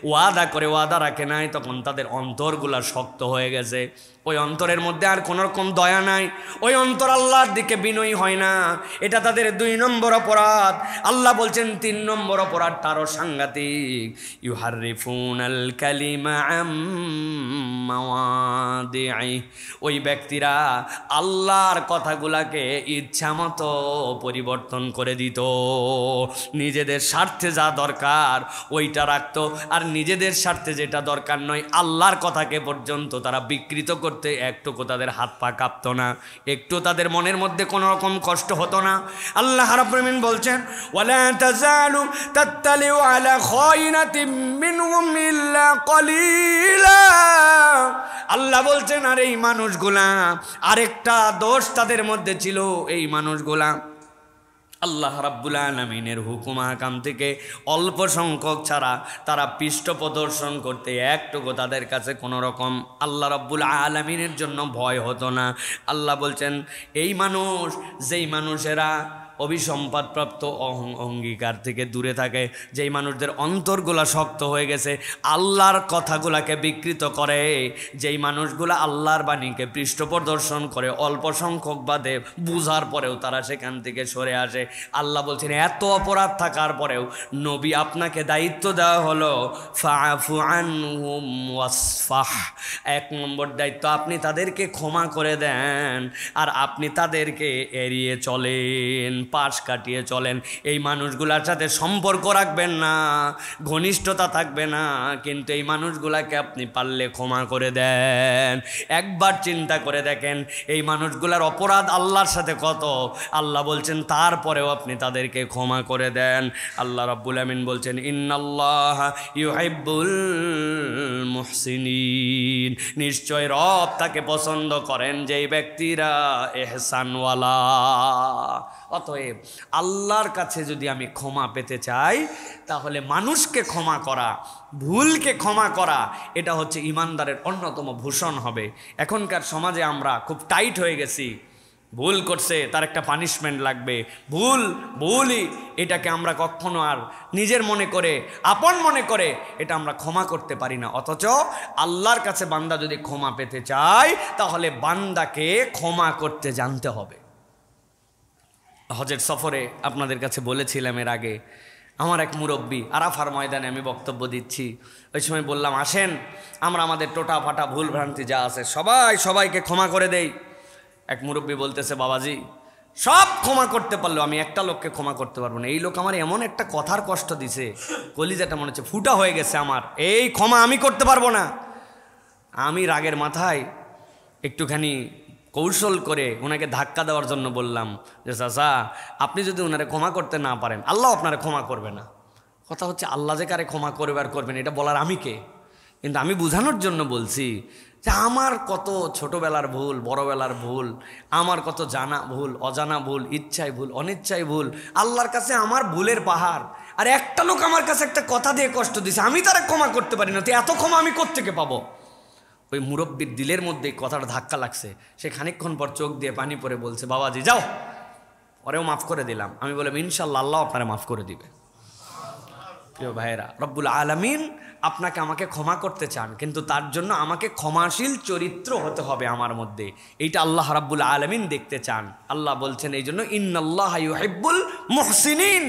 ওয়াদা করে ওয়াদা রাখে নাই, তখন তাদের অন্তরগুলা শক্ত হয়ে গেছে। ওই অন্তরের মধ্যে আর কোনো রকম দয়া নাই। ওই অন্তর আল্লাহর দিকে বিনয়ী হয় না। এটা তাদের 2 নম্বর অপরাধ। আল্লাহ বলছেন 3 নম্বর অপরাধটা আরো সাংঘাতিক। ইউহাররিফুনাল কালিমা আম মাওয়াদিই। ওই ব্যক্তিরা আল্লাহর কথাগুলাকে ইচ্ছা মতো পরিবর্তন করে দিত। নিজেদের স্বার্থে যা দরকার ওইটা রাখতো, আর নিজেদের স্বার্থে যেটা দরকার নয় আল্লাহর কথাকে পর্যন্ত তারা বিকৃত করতে একটুকু তাদের হাত পা কাঁপতো না, একটু তাদের মনের মধ্যে কোনো রকম কষ্ট হতো না। আল্লাহ রাব্বুল আলামিন বলছেন, ওয়ালা তাযালু তাত্তালিউ আলা খায়িনাতিম মিনহুম ইল্লা কলিলা। আল্লাহ বলছেন আর এই মানুষগুলা, আরেকটা দোষ তাদের মধ্যে ছিল। এই মানুষগুলা আল্লাহ রাব্বুল আলামিনের হুকুম আহকাম থেকে অল্প সংখ্যক ছাড়া তারা পৃষ্ঠ প্রদর্শন করতে একটুকু তাদের কাছে কোনো রকম আল্লাহ রাব্বুল আলামিনের জন্য ভয় হতো না। আল্লাহ বলছেন এই মানুষ, যেই মানুষেরা অভিসম্পাদপ্রাপ্ত অঙ্গীকার থেকে দূরে থাকে, যেই মানুষদের অন্তরগুলা শক্ত হয়ে গেছে, আল্লাহর কথাগুলাকে বিকৃত করে, যেই মানুষগুলা আল্লাহর বাণীকে পৃষ্ঠ প্রদর্শন করে, অল্প সংখ্যক বাদে বুঝার পরেও তারা সেখান থেকে সরে আসে। আল্লাহ বলছেন এত অপরাধ থাকার পরেও নবী আপনাকে দায়িত্ব দেওয়া হলো ফাআফু আনহুম ওয়াসফাহ। 1 নম্বর দায়িত্ব, আপনি তাদেরকে ক্ষমা করে দেন আর আপনি তাদেরকে এড়িয়ে চলেন, পাশ কাটিয়ে চলেন। এই মানুষগুলার সাথে সম্পর্ক রাখবেন না, ঘনিষ্ঠতা থাকবে না, কিন্তু এই মানুষগুলাকে আপনি পারলে ক্ষমা করে দেন। একবার চিন্তা করে দেখেন এই মানুষগুলার অপরাধ আল্লাহর সাথে কত। আল্লাহ বলছেন তারপরেও আপনি তাদেরকে ক্ষমা করে দেন। আল্লাহ রাব্বুল আমিন বলছেন ইন্নাল্লাহা ইউহিব্বুল মুহসিনিন। নিশ্চয় রব তাকে পছন্দ করেন যেই ব্যক্তিরা ইহসানওয়ালা। অতএব আল্লাহর কাছে যদি আমি ক্ষমা পেতে চাই তাহলে মানুষকে ক্ষমা করা, ভুলকে ক্ষমা করা, এটা হচ্ছে ইমানদারের অন্যতম ভূষণ হবে। এখনকার সমাজে আমরা খুব টাইট হয়ে গেছি। ভুল করছে তার একটা পানিশমেন্ট লাগবে, ভুলই এটাকে আমরা কখনো আর নিজের মনে করে, আপন মনে করে এটা আমরা ক্ষমা করতে পারি না। অথচ আল্লাহর কাছে বান্দা যদি ক্ষমা পেতে চায় তাহলে বান্দাকে ক্ষমা করতে জানতে হবে। হজের সফরে আপনাদের কাছে বলেছিলাম এর আগে, আমার এক মুরব্বী, আরাফার ময়দানে আমি বক্তব্য দিচ্ছি, ওই সময় বললাম আসেন আমরা আমাদের টোটা ফাটা ভুল ভ্রান্তি যা আছে সবাইকে ক্ষমা করে দেই। এক মুরব্বী বলতেছে বাবাজি সব ক্ষমা করতে পারলো আমি একটা লোককে ক্ষমা করতে পারবো না। এই লোক আমার এমন একটা কথার কষ্ট দিছে, কলিজাটা মনে হচ্ছে ফুটা হয়ে গেছে আমার, এই ক্ষমা আমি করতে পারবো না। আমি রাগের মাথায় একটুখানি কৌশল করে ওনাকে ধাক্কা দেওয়ার জন্য বললাম যে চাচা আপনি যদি ওনারে ক্ষমা করতে না পারেন আল্লাহ আপনারে ক্ষমা করবে না। কথা হচ্ছে আল্লাহ যে কারে ক্ষমা করবে আর করবেন এটা বলার আমি কে? কিন্তু আমি বোঝানোর জন্য বলছি যে আমার কত ছোটবেলার ভুল, বড়বেলার ভুল, আমার কত জানা ভুল, অজানা ভুল, ইচ্ছায় ভুল, অনিচ্ছায় ভুল, আল্লাহর কাছে আমার ভুলের পাহাড়। আর একটা লোক আমার কাছে একটা কথা দিয়ে কষ্ট দিছে, আমি তারা ক্ষমা করতে পারি না, তো এত ক্ষমা আমি কোত্থেকে পাবো? ওই মুরব্বীর দিলের মধ্যে কথাটা ধাক্কা লাগছে। সে খানিকক্ষণ পর চোখ দিয়ে পানি পরে বলছে, বাবাজি যাও, ওরেও মাফ করে দিলাম। আমি বললাম ইনশাল্লাহ আল্লাহ আপনারা মাফ করে দিবে। প্রিয় ভাইয়েরা, রব্বুল আলামিন আপনাকে আমাকে ক্ষমা করতে চান, কিন্তু তার জন্য আমাকে ক্ষমাশীল চরিত্র হতে হবে আমার মধ্যে। এইটা আল্লাহ রাব্বুল আলামিন দেখতে চান। আল্লাহ বলছেন এই জন্য ইন্নাল্লাহা ইউহিব্বুল মুহসিনিন,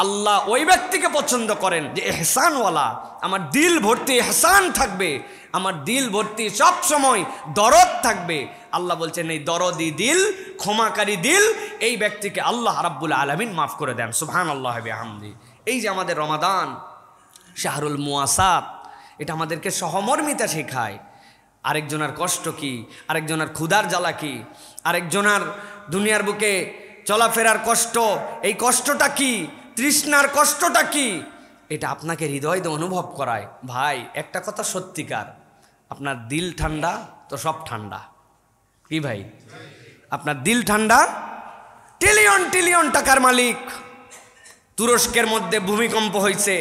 আল্লাহ ওই ব্যক্তিকে পছন্দ করেন যে ইহসানওয়ালা, আমার দিল ভর্তি ইহসান থাকবে, আমার দিল ভর্তি সব সময় দরদ থাকবে। আল্লাহ বলছেন এই দরদি দিল, ক্ষমাকারী দিল, এই ব্যক্তিকে আল্লাহ রাব্বুল আলামিন মাফ করে দেন। সুবহানাল্লাহি বিহামদি। এই যে আমাদের রমাদান শাহরুল মুয়াসাত, এটা আমাদেরকে সহমর্মিতা শেখায়। আরেকজনের কষ্ট কি, আরেকজনের ক্ষুধার জ্বালা কি, আরেকজনের দুনিয়ার বুকে চলাফেরার কষ্ট, এই কষ্টটা কি, তৃষ্ণার কষ্টটা কি, এটা আপনাকে হৃদয় দিয়ে অনুভব করায়। ভাই একটা কথা সত্যিকার, আপনার দিল ঠান্ডা তো সব ঠান্ডা। কি ভাই? আপনার দিল ঠান্ডা, ট্রিলিয়ন ট্রিলিয়ন টাকার মালিক, তুরস্কের মধ্যে ভূমিকম্প হয়েছে,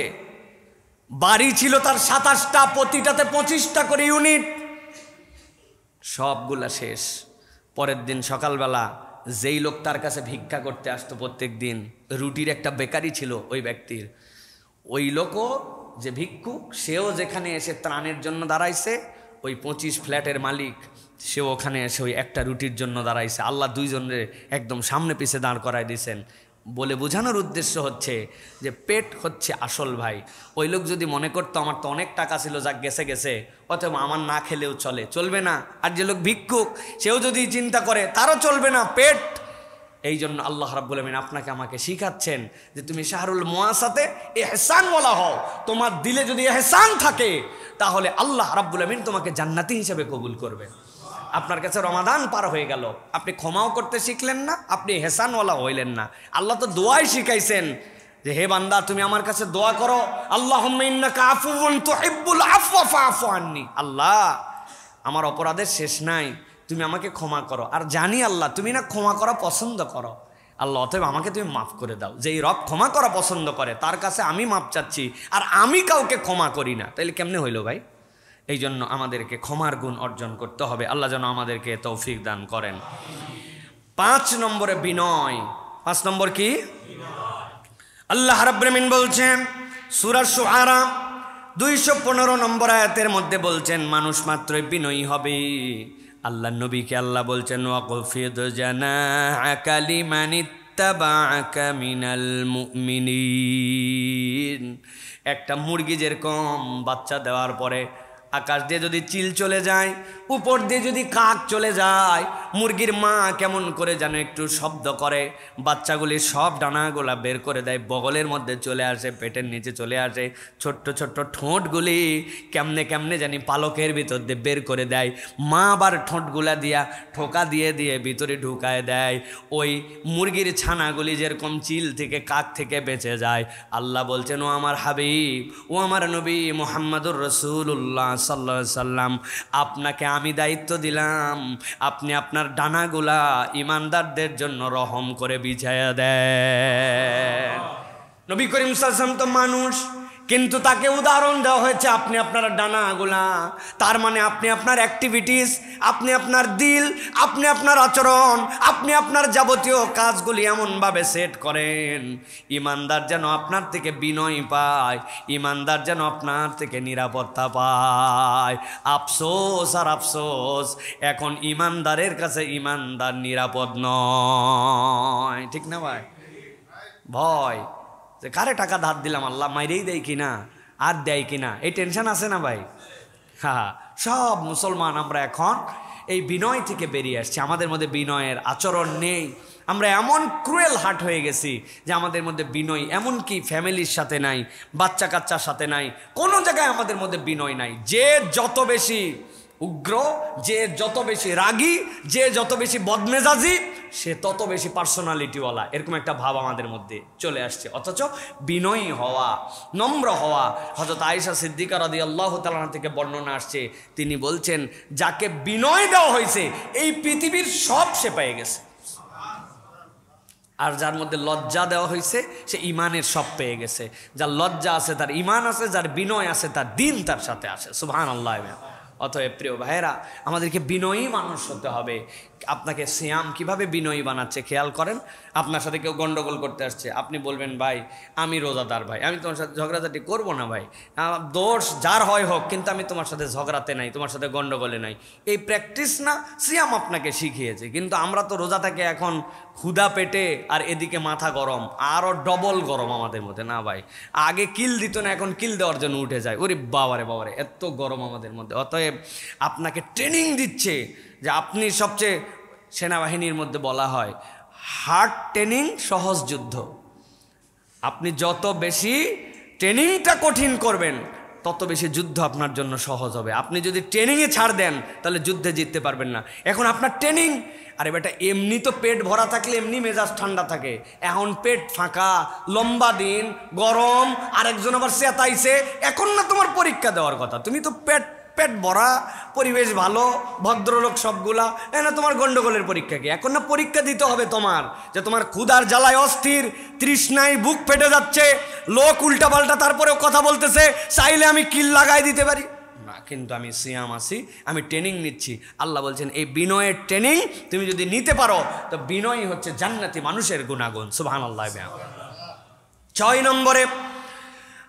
বাড়ি ছিল তার 27টা, প্রতিটাতে 25টা করে ইউনিট, সবগুলা শেষ। পরের দিন সকালবেলা যেই লোক তার কাছে ভিক্ষা করতে আসতো প্রত্যেক দিন, রুটির একটা বেকারি ছিল ওই ব্যক্তির, ওই লোকও যে ভিক্ষুক, সেও যেখানে এসে ত্রাণের জন্য দাঁড়াইছে, ওই 25 ফ্ল্যাটের মালিক সেও ওখানে এসে ওই একটা রুটির জন্য দাঁড়াইছে। আল্লাহ দুইজনের একদম সামনে পিছে দাঁড় করায় দিয়েছেন। বলে বোঝানোর উদ্দেশ্য হচ্ছে যে পেট হচ্ছে আসল ভাই। ওই লোক যদি মনে করতো আমার তো অনেক টাকা ছিল, যা গেছে গেছে, অথবা আমার না খেলেও চলবে না। আর যে লোক ভিক্ষুক সেও যদি চিন্তা করে তারও চলবে না, পেট। এই জন্য আল্লাহ রাব্বুল আমিন আপনাকে আমাকে শিখাচ্ছেন যে তুমি শাহরুল মুয়াসাতে ইহসানওয়ালা হও। তোমার দিলে যদি ইহসান থাকে তাহলে আল্লাহ রাব্বুল আমিন তোমাকে জান্নাতি হিসেবে কবুল করবে। আপনার কাছে রমাদান পার হয়ে গেল, আপনি ক্ষমাও করতে শিখলেন না, আপনি ইহসানওয়ালা হইলেন না। আল্লাহ তো দোয়াই শিখাইছেন যে হে বান্দা তুমি আমার কাছে দোয়া করো, আল্লাহুম্মা ইন্নাকা আফুউন তুহিব্বুল আফওয়া ফাআফু আন্নী। আল্লাহ আমার অপরাধের শেষ নাই, তুমি আমাকে ক্ষমা করো। আর জানি আল্লাহ তুমি না ক্ষমা করা পছন্দ করো। আল্লাহ অতএব আমাকে তুমি মাফ করে দাও। যেই রব ক্ষমা করা পছন্দ করে তার কাছে আমি মাফ চাচ্ছি, আর আমি কাউকে ক্ষমা করি না, তাইলে কেমনে হইল ভাই? এই জন্য আমাদেরকে ক্ষমার গুণ অর্জন করতে হবে। আল্লাহ যেন আমাদেরকে তৌফিক দান করেন। 5 নম্বরে বিনয়। 5 নম্বর কি? আল্লাহ রাব্বুল আমিন বলছেন সূরা শুআরা 215 নম্বর আয়াতের মধ্যে বলছেন মানুষ মাত্রই বিনয়ী হবে। আল্লাহ নবীকে আল্লাহ বলছেন ওয়াকফিদ জানাহাকা লিমানিত্তাবাআকা মিনাল মুমিনিন। একটা মুরগি যেরকম বাচ্চা দেওয়ার পরে আকাশ দিয়ে যদি চিল চলে যায়, উপর দিয়ে যদি কাক চলে যায়, মুরগির মা কেমন করে যেন একটু শব্দ করে, বাচ্চাগুলি সব ডানাগুলা বের করে দেয়, বগলের মধ্যে চলে আসে, পেটের নিচে চলে আসে, ছোট্ট ছোট্ট ঠোঁটগুলি কেমনে কেমনে জানি পালকের ভিতর দিয়ে বের করে দেয়, মা আবার ঠোঁটগুলা দিয়া ঠোকা দিয়ে দিয়ে ভিতরে ঢুকায় দেয়। ওই মুরগির ছানাগুলি যেরকম চিল থেকে কাক থেকে বেঁচে যায়, আল্লাহ বলছেন ও আমার হাবিব, ও আমার নবী মুহাম্মদুর রাসূলুল্লাহ সাল্লাল্লাহু আলাইহি সাল্লাম, আপনাকে আমি দায়িত্ব দিলাম, আপনি আপনার ডানাগুলা ইমানদারদের জন্য রহম করে বিছায়া দেন। নবী করিম সাল্লাল্লাহু আলাইহি ওয়াসাল্লাম তো মানুষ, কিন্তু তাকে উদাহরণ দেওয়া হয়েছে আপনি আপনার ডানাগুলা। তার মানে আপনি আপনার অ্যাক্টিভিটিস, আপনি আপনার দিল, আপনি আপনার আচরণ, আপনি আপনার যাবতীয় কাজগুলি এমনভাবে সেট করেন ইমানদার যেন আপনার থেকে বিনয় পায়, ইমানদার যেন আপনার থেকে নিরাপত্তা পায়। আফসোস আর আফসোস, এখন ইমানদারের কাছে ইমানদার নিরাপদ নয়। ঠিক না ভাই? ভয় যে কারে টাকা ধার দিলাম, আল্লাহ মাইরেই দেয় কিনা, আর দেয় কিনা, এই টেনশন আছে না ভাই? হ্যাঁ, সব মুসলমান আমরা এখন এই বিনয় থেকে বেরিয়ে আসছি। আমাদের মধ্যে বিনয়ের আচরণ নেই। আমরা এমন ক্রুয়েল হার্ট হয়ে গেছি যে আমাদের মধ্যে বিনয় এমনকি ফ্যামিলির সাথে নাই, বাচ্চা কাচ্চার সাথে নাই, কোনো জায়গায় আমাদের মধ্যে বিনয় নাই। যে যত বেশি উগ্র, যে যত বেশি রাগী, যে যত বেশি বদমেজাজি, সে তত বেশি পার্সোনালিটিওয়ালা, এরকম একটা ভাব আমাদের মধ্যে চলে আসছে। অথচ বিনয়ী হওয়া, নম্র হওয়া, হযরত আয়েশা সিদ্দিকা রাদিয়াল্লাহু তাআলা থেকে বর্ণনা আসছে, তিনি বলছেন যাকে বিনয় দেওয়া হয়েছে এই পৃথিবীর সব সে পেয়ে গেছে, আর যার মধ্যে লজ্জা দেওয়া হয়েছে সে ইমানের সব পেয়ে গেছে। যার লজ্জা আছে তার ইমান আছে, যার বিনয় আছে তার দিন তার সাথে আসে। সুবহানাল্লাহ। অতএব প্রিয় ভাইয়েরা, আমাদেরকে বিনয়ী মানুষ হতে হবে। আপনাকে সিয়াম কিভাবে বিনয়ী বানাচ্ছে খেয়াল করেন। আপনার সাথে কেউ গন্ডগোল করতে আসছে, আপনি বলবেন ভাই আমি রোজাদার, ভাই আমি তোমার সাথে ঝগড়াঝাটি করবো না, ভাই দোষ যার হয় হোক, কিন্তু আমি তোমার সাথে ঝগড়াতে নাই, তোমার সাথে গন্ডগোলে নাই। এই প্র্যাকটিস না সিয়াম আপনাকে শিখিয়েছে। কিন্তু আমরা তো রোজা থেকে এখন ক্ষুধা পেটে, আর এদিকে মাথা গরম, আরও ডবল গরম আমাদের মধ্যে। না ভাই, আগে কিল দিত না, এখন কিল দেওয়ার জন্য উঠে যায়। ওরে বাবারে বাবারে, এত গরম আমাদের মধ্যে। অতএব আপনাকে ট্রেনিং দিচ্ছে যে আপনি সবচেয়ে, সেনাবাহিনীর মধ্যে বলা হয় হার্ড ট্রেনিং সহজ যুদ্ধ। আপনি যত বেশি ট্রেনিংটা কঠিন করবেন তত বেশি যুদ্ধ আপনার জন্য সহজ হবে। আপনি যদি ট্রেনিংয়ে ছাড় দেন তাহলে যুদ্ধে জিততে পারবেন না। এখন আপনার ট্রেনিং, আরে বেটা এমনি তো পেট ভরা থাকলে এমনি মেজাজ ঠান্ডা থাকে, এখন পেট ফাঁকা, লম্বা দিন, গরম, আরেকজন আবার চেতাইছে, এখন না তোমার পরীক্ষা দেওয়ার কথা। তুমি তো পেট ভরা, পরিবেশ ভালো, ভদ্রলোক সবগুলা, না তোমার গন্ডগোলের পরীক্ষা কি? এখন না পরীক্ষা দিতে হবে তোমার, যে তোমার ক্ষুধার জ্বালায় অস্থির, তৃষ্ণায় বুক ফেটে যাচ্ছে, লোক উল্টাপাল্টা তারপরেও কথা বলতেছে, চাইলে আমি কিল লাগাই দিতে পারি না, কিন্তু আমি সিয়াম আছি, আমি ট্রেনিং নিচ্ছি। আল্লাহ বলছেন এই বিনয়ের ট্রেনিং তুমি যদি নিতে পারো তো বিনয়ই হচ্ছে জান্নাতি মানুষের গুণাগুণ। সুবহানাল্লাহ। 6 নম্বরে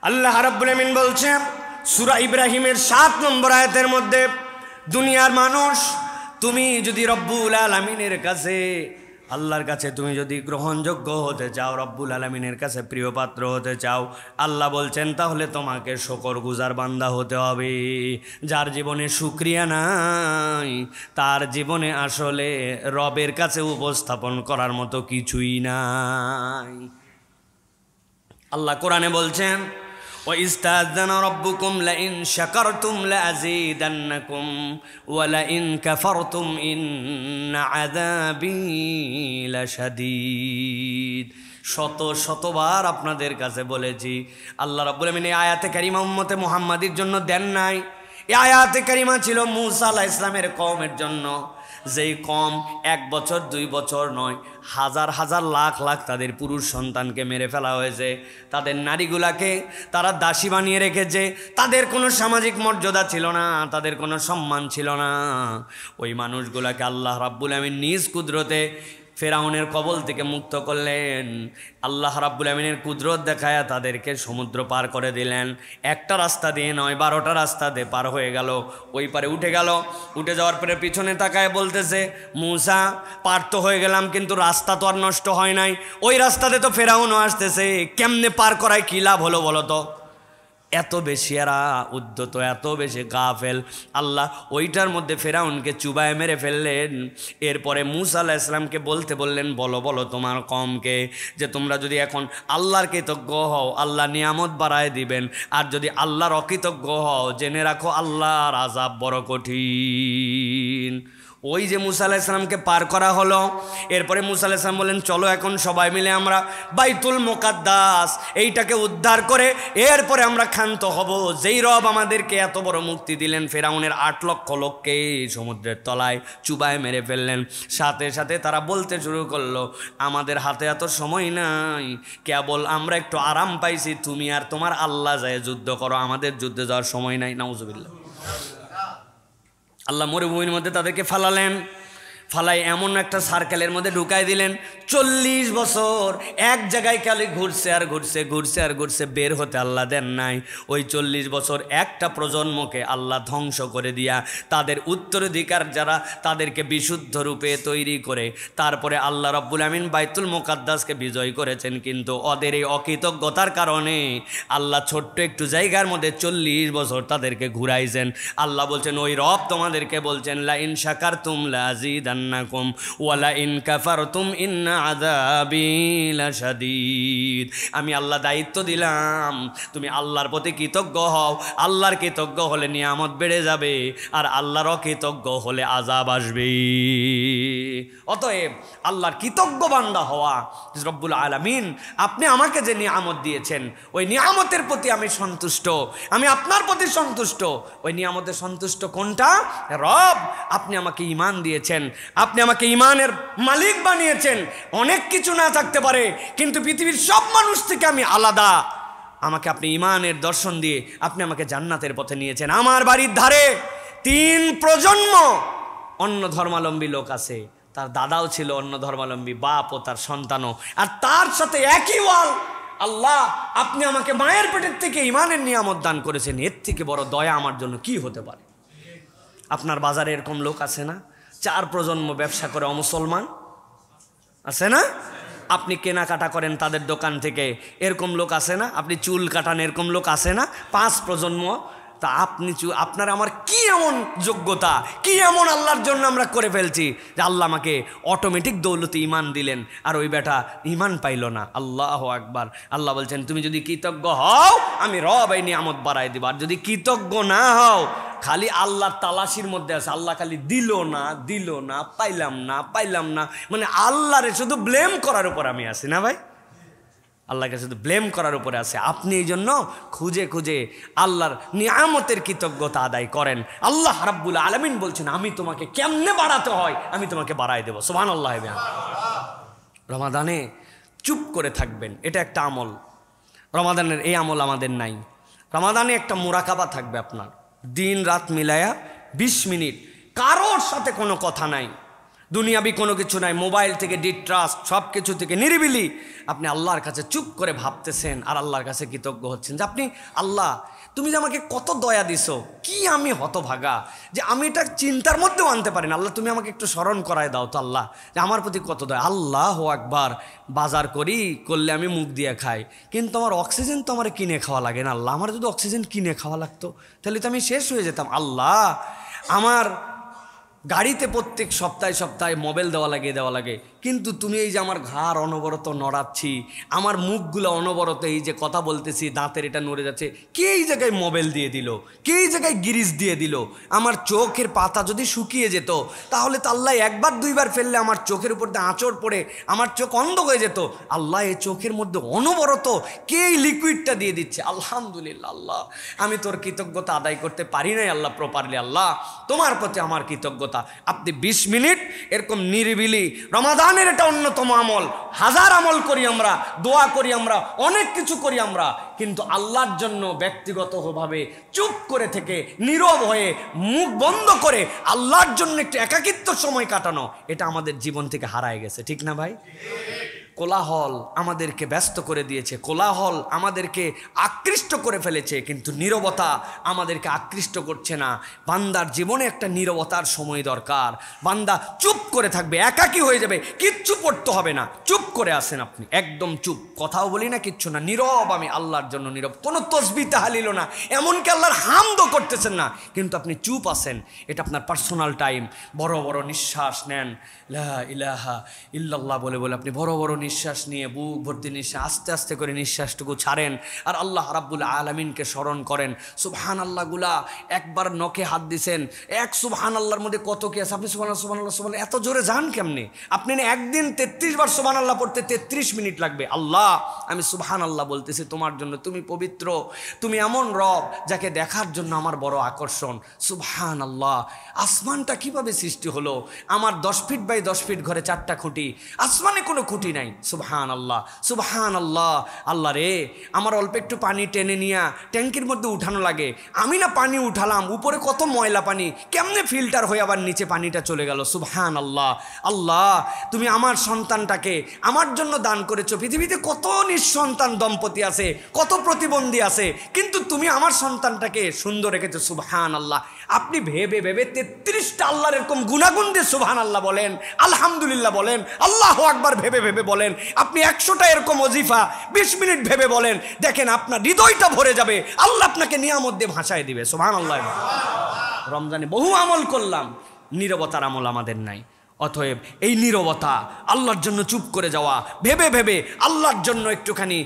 আল্লাহ রাব্বুল আমিন বলছেন সূরা ইব্রাহিমের 7 নম্বর আয়াতের মধ্যে, দুনিয়ার মানুষ তুমি যদি রব্বুল আলামিনের কাছে, আল্লাহর কাছে তুমি যদি গ্রহণযোগ্য হতে চাও, রব্বুল আলামিনের কাছে প্রিয় পাত্র হতে চাও, আল্লাহ বলছেন তাহলে তোমাকে শুকরগুজার বান্দা হতে হবে। যার জীবনে শুকরিয়া নাই তার জীবনে আসলে রবের কাছে উপস্থাপন করার মতো কিছুই নাই। আল্লাহ কোরআনে বলছেন وَإِسْتَأْذَنَ رَبُّكُمْ لَئِنْ شَكَرْتُمْ لَأَزِيدَنَّكُمْ وَلَئِنْ كَفَرْتُمْ إِنَّ عَذَابِي لَشَدِيدٌ। শতবার আপনাদের কাছে বলেছি, আল্লাহ রাব্বুল আমিন এই আয়াতে কারিমা উম্মতে মুহাম্মাদির জন্য দেন নাই। এই আয়াতে কারিমা ছিল মূসা আলাইহিস সালামের কওমের জন্য, যেই কম 1 বছর 2 বছর নয়, হাজার হাজার লাখ লাখ তাদের পুরুষ সন্তানকে মেরে ফেলা হয়েছে, তাদের নারীগুলাকে তারা দাসী বানিয়ে রেখেছে, তাদের কোনো সামাজিক মর্যাদা ছিল না, তাদের কোনো সম্মান ছিল না। ওই মানুষগুলাকে আল্লাহ রাব্বুল আমিন নিজ কুদরতে ফেরাউনের কবল থেকে মুক্ত করলেন। আল্লাহ রাব্বুল আমিনের কুদরত দেখায়া তাদেরকে সমুদ্র পার করে দিলেন। একটা রাস্তা দিয়ে নয়, 12টা রাস্তা দিয়ে পার হয়ে গেল, ওই পারে উঠে গেল। উঠে যাওয়ার পরে পিছনে তাকায় বলতেছে, মুসা পার তো হয়ে গেলাম, কিন্তু রাস্তা তো আর নষ্ট হয় নাই, ওই রাস্তাতে তো ফেরাউনও আসতেছে, কেমনে পার করায় কী লাভ হলো বলো তো? এত বেশি এরা উদ্যত, এত বেশি গাফেল। আল্লাহ ওইটার মধ্যে ফেরাউনকে চুবায় মেরে ফেললেন। এরপরে মূসা আলাইহিস সালামকে বলতে বললেন, বলো তোমার কওমকে যে তোমরা যদি এখন আল্লাহর কৃতজ্ঞ হও আল্লাহ নিয়ামত বাড়ায় দিবেন, আর যদি আল্লাহর অকৃতজ্ঞ হও জেনে রাখো আল্লাহর আযাব বড় কঠিন। ওই যে মূসা আলাইহিস সালামকে পার করা হলো, এরপরে মূসা আলাইহিস সালাম বলেন চলো এখন সবাই মিলে আমরা বাইতুল মুকাদ্দাস এইটাকে উদ্ধার করে এরপরে আমরা ক্ষান্ত হব। যেই রব আমাদেরকে এত বড় মুক্তি দিলেন, ফেরাউনের 8 লক্ষ লোককে সমুদ্রের তলায় চুবায় মেরে ফেললেন, সাথে সাথে তারা বলতে শুরু করলো আমাদের হাতে এত সময় নাই, কেবল আমরা একটু আরাম পাইছি, তুমি আর তোমার আল্লাহ যায় যুদ্ধ করো, আমাদের যুদ্ধে যাওয়ার সময় নাই। নাউজুবিল্লাহ। আল্লাহ মরুভূমির মধ্যে তাদেরকে ফালালেন, ফালাই এমন একটা সার্কেলের মধ্যে ঢুকাই দিলেন। 40 বছর এক জায়গায় খালি ঘুরছে আর ঘুরছে, ঘুরছে আর ঘুরছে, বের হতে আল্লাহ দেন নাই। ওই 40 বছর একটা প্রজন্মকে আল্লাহ ধ্বংস করে দিয়া তাদের উত্তরাধিকার যারা তাদেরকে বিশুদ্ধ রূপে তৈরি করে তারপরে আল্লাহ রাব্বুল আমিন বাইতুল মুকাদ্দাসকে বিজয় করেছেন। কিন্তু ওদের এই অকৃতজ্ঞতার কারণে আল্লাহ ছোট্ট একটু জায়গার মধ্যে 40 বছর তাদেরকে ঘুরাইছেন। আল্লাহ বলছেন ওই রব তোমাদেরকে বলছেন লা ইন শাকারতুম লা আযীদান্নাকুম, লাযীদান্নাকুম ওয়া লা ইন কাফারতুম ইন্না আযাবি লাশাদীদ। আমি আল্লাহ দায়িত্ব দিলাম, তুমি আল্লাহর প্রতি কৃতজ্ঞ হও। আল্লাহর কৃতজ্ঞ হলে নিয়ামত বেড়ে যাবে, আর আল্লাহর অকৃতজ্ঞ হলে আযাব আসবে। অতএব আল্লাহর কৃতজ্ঞ বান্দা হওয়া। রব্বুল আলামিন আপনি আমাকে যে নিয়ামত দিয়েছেন, ওই নিয়ামতের প্রতি আমি সন্তুষ্ট, আমি আপনার প্রতি সন্তুষ্ট। ওই নিয়ামতের সন্তুষ্ট কোনটা? রব, আপনি আমাকে ঈমান দিয়েছেন, আপনি আমাকে ঈমানের মালিক বানিয়েছেন। অনেক কিছু না থাকতে পারে, কিন্তু পৃথিবীর সব মানুষ থেকে আমি আলাদা। আমাকে আপনি ঈমানের দর্শন দিয়ে আপনি আমাকে জান্নাতের পথে নিয়েছেন। আমার বাড়ির ধারে 3 প্রজন্ম অন্য ধর্মাবলম্বী লোক আছে, তার দাদাও ছিল অন্য ধর্মাবলম্বী, বাপ ও তার সন্তানও, আর তার সাথে একই ওয়াল। আল্লাহ, আপনি আমাকে মায়ের পেটের থেকে ঈমানের নিয়ামত দান করেছেন, এর থেকে বড় দয়া আমার জন্য কি হতে পারে? আপনার বাজারে এরকম লোক আছে না? 4 প্রজন্ম ব্যবসা করে অমুসলমান আছে না? আপনি কেনাকাটা করেন তাদের দোকান থেকে, এরকম লোক আছে না? আপনি চুল কাটান, এরকম লোক আছে না? 5 প্রজন্ম। তা আপনি আপনার আমার কি এমন যোগ্যতা, কি এমন আল্লাহর জন্য আমরা করে ফেলছি যে আল্লাহ আমাকে অটোমেটিক দৌলতে ঈমান দিলেন, আর ওই বেটা ঈমান পাইল না। আল্লাহু আকবার। আল্লাহ বলছেন, তুমি যদি কৃতজ্ঞ হও আমি রব এই নিয়ামত বাড়াই দিব, আর যদি কৃতজ্ঞ না হও, খালি আল্লাহর তালাশির মধ্যে আছে। আল্লাহ খালি দিল না, পাইলাম না, মানে আল্লাহরে শুধু ব্লেম করার উপর আমি আছি না ভাই? আল্লাহকে শুধু ব্লেম করার উপরে আছে। আপনি এই জন্য খুঁজে খুঁজে আল্লাহর নিয়ামতের কৃতজ্ঞতা আদায় করেন। আল্লাহ রাব্বুল আলামিন বলছেন, আমি তোমাকে কেমনে বাড়াতে হয় আমি তোমাকে বাড়াই দেবো। সুবহানাল্লাহ। রমাদানে চুপ করে থাকবেন, এটা একটা আমল। রমাদানের এই আমল আমাদের নাই। রমাদানে একটা মুরাকাবা থাকবে আপনার, দিন রাত মিলায়া 20 মিনিট কারোর সাথে কোনো কথা নাই, দুনিয়াবি কোনো কিছু নাই, মোবাইল থেকে ডিট্রাস্ট, সব কিছু থেকে নিরিবিলি আপনি আল্লাহর কাছে চুপ করে ভাবতেছেন, আর আল্লাহর কাছে কৃতজ্ঞ হচ্ছেন যে আপনি, আল্লাহ তুমি যে আমাকে কত দয়া দিছো, কি আমি হতভাগা যে আমি এটা চিন্তার মধ্যেও আনতে পারি না। আল্লাহ তুমি আমাকে একটু স্মরণ করায় দাও তো আল্লাহ, যে আমার প্রতি কত দয়া। আল্লাহু আকবার। বাজার করলে আমি মুখ দিয়ে খাই, কিন্তু আমার অক্সিজেন তো আমার কিনে খাওয়া লাগে না। আল্লাহ, আমার যদি অক্সিজেন কিনে খাওয়া লাগতো তাহলে তো আমি শেষ হয়ে যেতাম। আল্লাহ, আমার গাড়িতে প্রত্যেক সপ্তাহে মোবাইল দেওয়া লাগে, কিন্তু তুমি এই যে আমার ঘাড় অনবরত নড়াচ্ছি, আমার মুখগুলো অনবরত এই যে কথা বলতেছি, দাঁতের এটা নড়ে যাচ্ছে, কে এই জায়গায় মোবাইল দিয়ে দিল, কে এই জায়গায় গিরিজ দিয়ে দিল? আমার চোখের পাতা যদি শুকিয়ে যেত তাহলে তো আল্লাহ 1বার 2বার ফেললে আমার চোখের উপর দিয়ে আঁচড় পড়ে আমার চোখ অন্ধ হয়ে যেত। আল্লাহ, এই চোখের মধ্যে অনবরত কে এই লিকুইডটা দিয়ে দিচ্ছে। আলহামদুলিল্লাহ আল্লাহ, আমি তোর কৃতজ্ঞতা আদায় করতে পারি নাই আল্লাহ প্রপারলি। আল্লাহ, তোমার প্রতি আমার কৃতজ্ঞতা। আপনি 20 মিনিট এরকম নিরিবিলি, রমাদানের এটা অন্যতম আমল। হাজার আমল করি আমরা, দোয়া করি আমরা, অনেক কিছু করি আমরা, কিন্তু আল্লাহর জন্য ব্যক্তিগতভাবে চুপ করে থেকে, নীরব হয়ে, মুখ বন্ধ করে আল্লাহর জন্য একটু একাকিত্ব সময় কাটানো, এটা আমাদের জীবন থেকে হারায় গেছে। ঠিক না ভাই? কোলাহল আমাদেরকে ব্যস্ত করে দিয়েছে, কোলাহল আমাদেরকে আকৃষ্ট করে ফেলেছে, কিন্তু নীরবতা আমাদেরকে আকৃষ্ট করছে না। বান্দার জীবনে একটা নীরবতার সময় দরকার। বান্দা চুপ করে থাকবে, একাকী হয়ে যাবে, কিচ্ছু পড়তে হবে না, চুপ করে আসেন আপনি, একদম চুপ, কথাও বলি না, কিচ্ছু না, নীরব, আমি আল্লাহর জন্য নীরব, কোনো তসবিহ তাহলিল না, এমনকি আল্লাহর হামদও করতেছেন না, কিন্তু আপনি চুপ আছেন। এটা আপনার পার্সোনাল টাইম। বড় বড় নিঃশ্বাস নেন, লা ইলাহা ইল্লাল্লাহ বলে বলে আপনি বড় বড় নিঃশ্বাস নিয়ে, বুক ভর্তি নিঃশ্বাস, আস্তে আস্তে করে নিঃশ্বাসটুকু ছাড়েন, আর আল্লাহ রাব্বুল আলামিনকে স্মরণ করেন। সুবহানাল্লাহগুলা একবার নখে হাত দিছেন, এক সুবহানাল্লাহর মধ্যে কত কি আছে, আপনি সুবহানাল্লাহ এত জোরে যান কেমনে? আপনি না একদিন 33 বার সুবহানাল্লাহ পড়তে 33 মিনিট লাগবে। আল্লাহ, আমি সুবহানাল্লাহ বলতেছি তোমার জন্য, তুমি পবিত্র, তুমি এমন রব যাকে দেখার জন্য আমার বড় আকর্ষণ। সুবহানাল্লাহ, আসমানটা কিভাবে সৃষ্টি হলো? আমার 10 ফিট বাই 10 ফিট ঘরে 4টা খুঁটি, আসমানে কোনো খুঁটি নাই। সুবহানাল্লাহ, সুবহানাল্লাহ। আল্লাহ রে, আমার অল্প একটু পানি টেনে নিয়ে ট্যাঙ্কির মধ্যে উঠানো লাগে, আমি না পানি উঠালাম, উপরে কত ময়লা পানি, কেমনে ফিল্টার হয়ে আবার নিচে পানিটা চলে গেল। সুবহানাল্লাহ। আল্লাহ, তুমি আমার সন্তানটাকে আমার জন্য দান করেছো। পৃথিবীতে কত নিঃসন্তান দম্পতি আছে, কত প্রতিবন্ধী আছে, কিন্তু তুমি আমার সন্তানটাকে সুন্দর রেখেছো। সুবহানাল্লাহ। আপনি ভেবে ভেবে 33টা আল্লাহর এরকম গুণাগুণ দিয়ে সুবহানাল্লাহ বলেন, আলহামদুলিল্লাহ বলেন, আল্লাহু আকবার ভেবে ভেবে বলেন। আপনি 100টা এরকম ওজিফা 20 মিনিট ভেবে বলেন, দেখেন আপনার হৃদয়টা ভরে যাবে, আল্লাহ আপনাকে নিয়ামত দিয়ে ভাসায় দিবে। সুবহানাল্লাহ। রমজানে বহু আমল করলাম, নীরবতার আমল আমাদের নাই। অতএব এই নীরবতা, আল্লাহর জন্য চুপ করে যাওয়া, ভেবে ভেবে আল্লাহর জন্য একটুখানি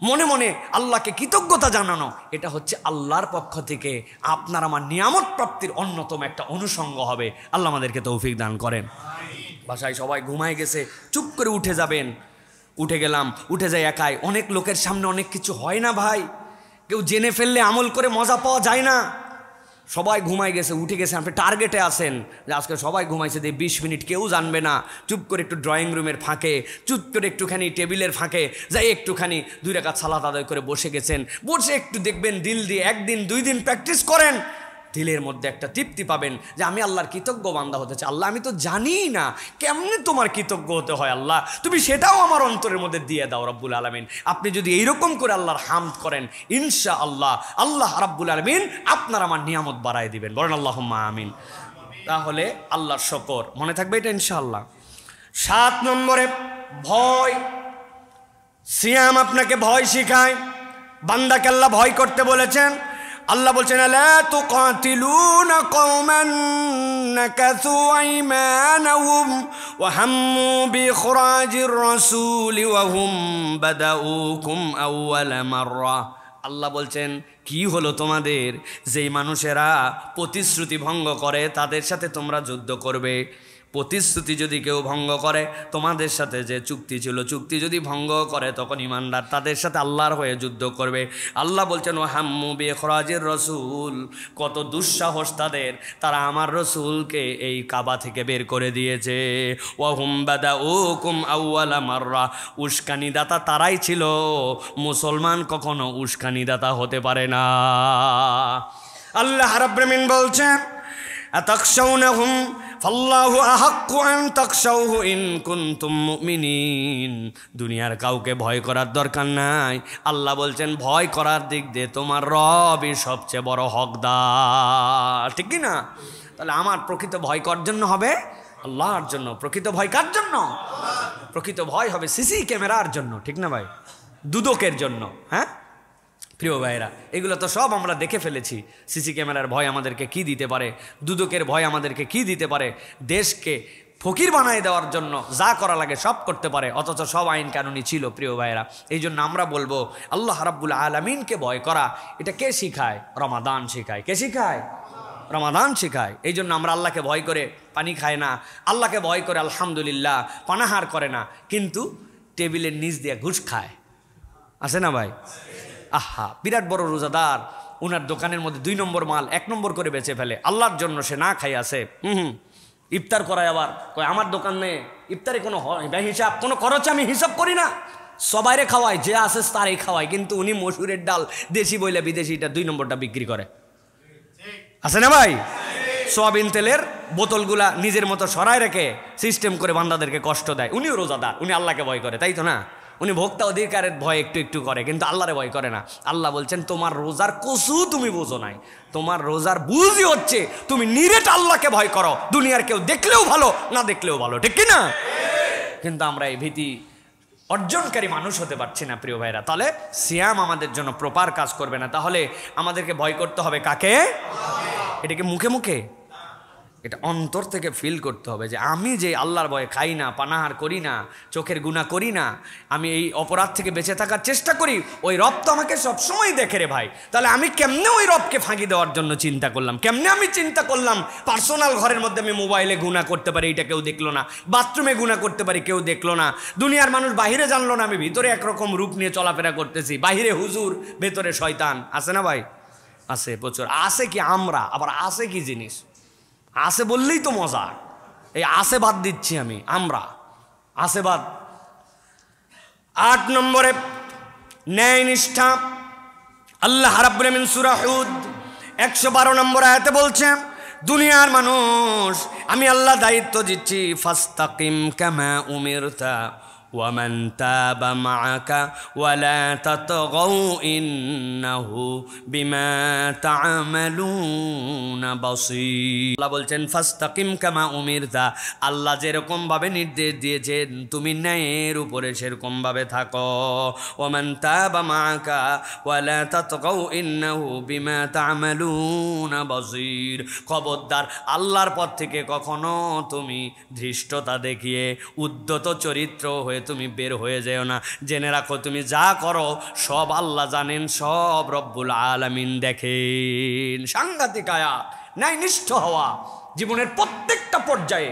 মনে মনে আল্লাহকে কৃতজ্ঞতা জানানো, এটা হচ্ছে আল্লাহর পক্ষ থেকে আপনার আমার নিয়ামত প্রাপ্তির অন্যতম একটা অনুষঙ্গ হবে। আল্লাহ আমাদেরকে তৌফিক দান করেন। বাসায় সবাই ঘুমায় গেছে, চুপ করে উঠে যাবেন। উঠে গেলাম, উঠে যাই একাই। অনেক লোকের সামনে অনেক কিছু হয় না ভাই, কেউ জেনে ফেললে আমল করে মজা পাওয়া যায় না। সবাই ঘুমাই গেছে, উঠে গেছে, আপনি টার্গেটে আসেন যে আজকে সবাই ঘুমাইছে, দিয়ে 20 মিনিট কেউ জানবে না। চুপ করে একটু ড্রয়িং রুমের ফাঁকে, চুপ করে একটুখানি টেবিলের ফাঁকে যাই একটুখানি 2 রাকাত সালাত আদায় করে বসে গেছেন। বসে একটু দেখবেন দিল দিয়ে 1 দিন 2 দিন প্র্যাকটিস করেন, দিলের মধ্যে একটা তৃপ্তি পাবেন যে আমি আল্লাহর কৃতজ্ঞ বান্দা হতে চাই। আল্লাহ আমি তো জানি না কেমনে তোমার কৃতজ্ঞ হতে হয়, আল্লাহ তুমি সেটাও আমার অন্তরের মধ্যে দিয়ে দাও রব্বুল আলামিন। আপনি যদি এইরকম করে আল্লাহর হামদ করেন, ইনশাআল্লাহ আল্লাহ রাব্বুল আলামিন আপনার আমার নিয়ামত বাড়ায় দিবেন। বলেন আল্লাহুম্মা আমিন। তাহলে আল্লাহর শুকর মনে থাকবে এটা ইনশাআল্লাহ। 7 নম্বরে ভয়। সিয়াম আপনাকে ভয় শেখায়। বান্দাকে আল্লাহ ভয় করতে বলেছেন। আল্লাহ বলছেন লা তুকাতিলুনা কওমান নাকাসু আইমানাহুম ওয়া হাম্মু বিইখরাজির রাসূলি ওয়া হুম বাদাউকুম আউওয়ালা মাররা। আল্লাহ বলছেন কি হলো তোমাদের, যেই মানুষেরা প্রতিশ্রুতি ভঙ্গ করে তাদের সাথে তোমরা যুদ্ধ করবে। প্রতিশ্রুতি যদি কেউ ভঙ্গ করে, তোমাদের সাথে যে চুক্তি ছিল চুক্তি যদি ভঙ্গ করে, তখন ইমানদার তাদের সাথে আল্লাহর হয়ে যুদ্ধ করবে। আল্লাহ বলছেন ও হাম্মু বিইখরাজির রাসূল, কত দুঃসাহস তাদের, তারা আমার রসুলকে এই কাবা থেকে বের করে দিয়েছে। ওয়া হুম বাদাউকুম আউওয়ালা মাররা, উস্কানিদাতা তারাই ছিল, মুসলমান কখনো উস্কানিদাতা হতে পারে না। আল্লাহ রাব্বুল আলামিন বলছেন আতাখশাউনাহুম ফাল্লাহু আহাক্কু আন তাখশাউহু ইন কুনতুম মুমিনিন। দুনিয়ার কাউকে ভয় করার দরকার নাই। আল্লাহ বলছেন ভয় করার দিক দিয়ে তোমার রবই সবচেয়ে বড় হকদার, ঠিক কি না? তাহলে আমার প্রকৃত ভয় কার জন্য হবে? আল্লাহর জন্য। প্রকৃত ভয় কার জন্য? প্রকৃত ভয় হবে সিসি ক্যামেরার জন্য, ঠিক না ভাই? দুদকের জন্য। হ্যাঁ প্রিয় ভাইরা, এগুলো তো সব আমরা দেখে ফেলেছি। সিসি ক্যামেরার ভয় আমাদেরকে কি দিতে পারে, দুদকের ভয় আমাদেরকে কি দিতে পারে। দেশকে ফকির বানায় দেওয়ার জন্য যা করা লাগে সব করতে পারে, অথচ সব আইন কানুনই ছিল। প্রিয় ভাইরা, এই জন্য আমরা বলবো আল্লাহ রাব্বুল আলামিনকে ভয় করা, এটা কে শিখায়? রমাদান শিখায়। কে শিখায়? রমাদান শিখায়। এই জন্য আমরা আল্লাহকে ভয় করে পানি খায় না, আল্লাহকে ভয় করে আলহামদুলিল্লাহ পানাহার করে না, কিন্তু টেবিলের নিচ দিয়ে ঘুষ খায়। আছে না ভাই? আহা, বিরাট বড় রোজাদার, ওনার দোকানের মধ্যে 2 নম্বর মাল 1 নম্বর করে বেচে ফেলে। আল্লাহর জন্য সে না খাই আছে। ইফতার করায় আবার কয় আমার দোকানে ইফতারে কোনো হিসাব, কোনো খরচ আমি হিসাব করি না, সবাইরে খাওয়াই, যে আসে তারই খাওয়াই, কিন্তু উনি মসুরের ডাল দেশি বইলে বিদেশিটা 2 নম্বরটা বিক্রি করে। আছে না ভাই? সোয়াবিন তেলের বোতলগুলা নিজের মতো সরাই রেখে সিস্টেম করে বান্দাদেরকে কষ্ট দেয়। উনিও রোজাদার, উনি আল্লাহকে ভয় করে, তাই তো না? উনি ভোক্তা অধিকারের ভয় একটু একটু করে, কিন্তু আল্লাহরে ভয় করে না। আল্লাহ বলছেন তোমার রোজার কসু তুমি বোঝো নাই, তোমার রোজার বুঝই হচ্ছে তুমি নিরেট আল্লাহকে ভয় করো। দুনিয়ার কেউ দেখলেও ভালো, না দেখলেও ভালো, ঠিক কি না? কিন্তু আমরা এই ভীতি অর্জনকারী মানুষ হতে পারছি না প্রিয় ভাইরা। তাহলে সিয়াম আমাদের জন্য প্রপার কাজ করবে না। তাহলে আমাদেরকে ভয় করতে হবে কাকে? এটাকে মুখে মুখে, এটা অন্তর থেকে ফিল করতে হবে যে আমি যে আল্লাহর ভয়ে খাই না, পানাহার করি না, চোখের গুনাহ করি না, আমি এই অপরাধ থেকে বেঁচে থাকার চেষ্টা করি, ওই রব তো আমাকে সবসময় দেখে রে ভাই। তাহলে আমি কেমনে ওই রবকে ফাঁকি দেওয়ার জন্য চিন্তা করলাম? কেমনে আমি চিন্তা করলাম পার্সোনাল ঘরের মধ্যে আমি মোবাইলে গুনাহ করতে পারি, এটা কেউ দেখলো না, বাথরুমে গুনাহ করতে পারি, কেউ দেখলো না, দুনিয়ার মানুষ বাহিরে জানলো না, আমি ভিতরে একরকম রূপ নিয়ে চলাফেরা করতেছি, বাহিরে হুজুর, ভেতরে শয়তান। আছে না ভাই? আছে, প্রচুর আছে। কি আমরা আবার আছে কি জিনিস? আছে বললেই তো মজা। এই আছে বাদ দিচ্ছি আমি, আমরা আছে বাদ। 8 নম্বরে ন্যায় নিষ্ঠা। আল্লাহ রাব্বুল আলামিন সূরা হুদ 112 নম্বর আয়াতে বলছেন দুনিয়ার মানুষ আমি আল্লাহ দায়িত্ব দিচ্ছি ফাস্তাকিম কামা উমিরতা ওয়ামান তাবা মাআকা ওয়ালা তাতগাউ ইন্নাহু বিমা তা'মালুনা বাসীর। আল্লাহ বলছেন ফাস্তাকিম কামা উমিরতা, আল্লাহ যেরকম ভাবে নির্দেশ দিয়েছেন তুমি ন্যায়ের উপরে সেরকম ভাবে থাকো। ওয়ামান তাবা মাআকা ওয়ালা তাতগাউ ইন্নাহু বিমা তা'মালুনা বাসীর। খবরদার আল্লাহর পথ থেকে কখনো তুমি ধৃষ্টতা দেখিয়ে উদ্ধত চরিত্র হয়ে তুমি বের হয়ে যেও না। জেনে রাখো তুমি যা করো সব আল্লাহ জানেন, সব রব্বুল আলামিন দেখেন। সাংঘাতিক আয়াত। ন্যায়নিষ্ঠ হওয়া জীবনের প্রত্যেকটা পর্যায়ে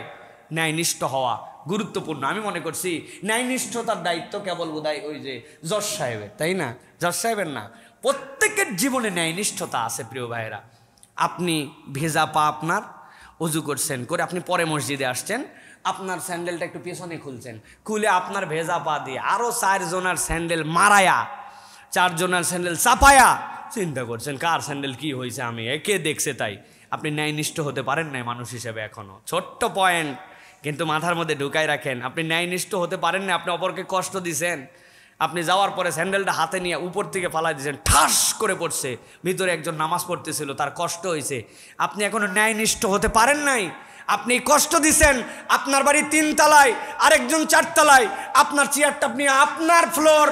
ন্যায়নিষ্ঠ হওয়া গুরুত্বপূর্ণ। আমি মনে করছি ন্যায়নিষ্ঠতার দায়িত্ব কেবল বোধহয় ওই যে জজ সাহেবের, তাই না? জজ সাহেবের না, প্রত্যেকের জীবনে ন্যায়নিষ্ঠতা আছে প্রিয় ভাইয়েরা। আপনি ভেজা পা, আপনার অজু করছেন, করে আপনি পরে মসজিদে আসছেন, আপনার স্যান্ডেলটা একটু পেছনে খুলছেন, খুলে আপনার ভেজা পা দিয়ে আরও 4 জনের স্যান্ডেল মারায়া, 4 জনের স্যান্ডেল চাপায়া চিন্তা করছেন কার স্যান্ডেল কি হয়েছে, আমি কে দেখছে তাই। আপনি ন্যায়নিষ্ঠ হতে পারেন নাই মানুষ হিসেবে এখনো। ছোট্ট পয়েন্ট, কিন্তু মাথার মধ্যে ঢুকাই রাখেন। আপনি ন্যায়নিষ্ঠ হতে পারেন না, আপনি অপরকে কষ্ট দিছেন। আপনি যাওয়ার পরে স্যান্ডেলটা হাতে নিয়ে উপর থেকে ফালাই দিয়েছেন, ঠাস করে পড়ছে, ভিতরে একজন নামাজ পড়তেছিল, তার কষ্ট হয়েছে। আপনি এখনো ন্যায়নিষ্ঠ হতে পারেন নাই। আপনি কষ্ট দিছেন, আপনার বাড়ি 3 তলায়, আরেকজন 4 তলায়, আপনার চেয়ারটা আপনি আপনার ফ্লোর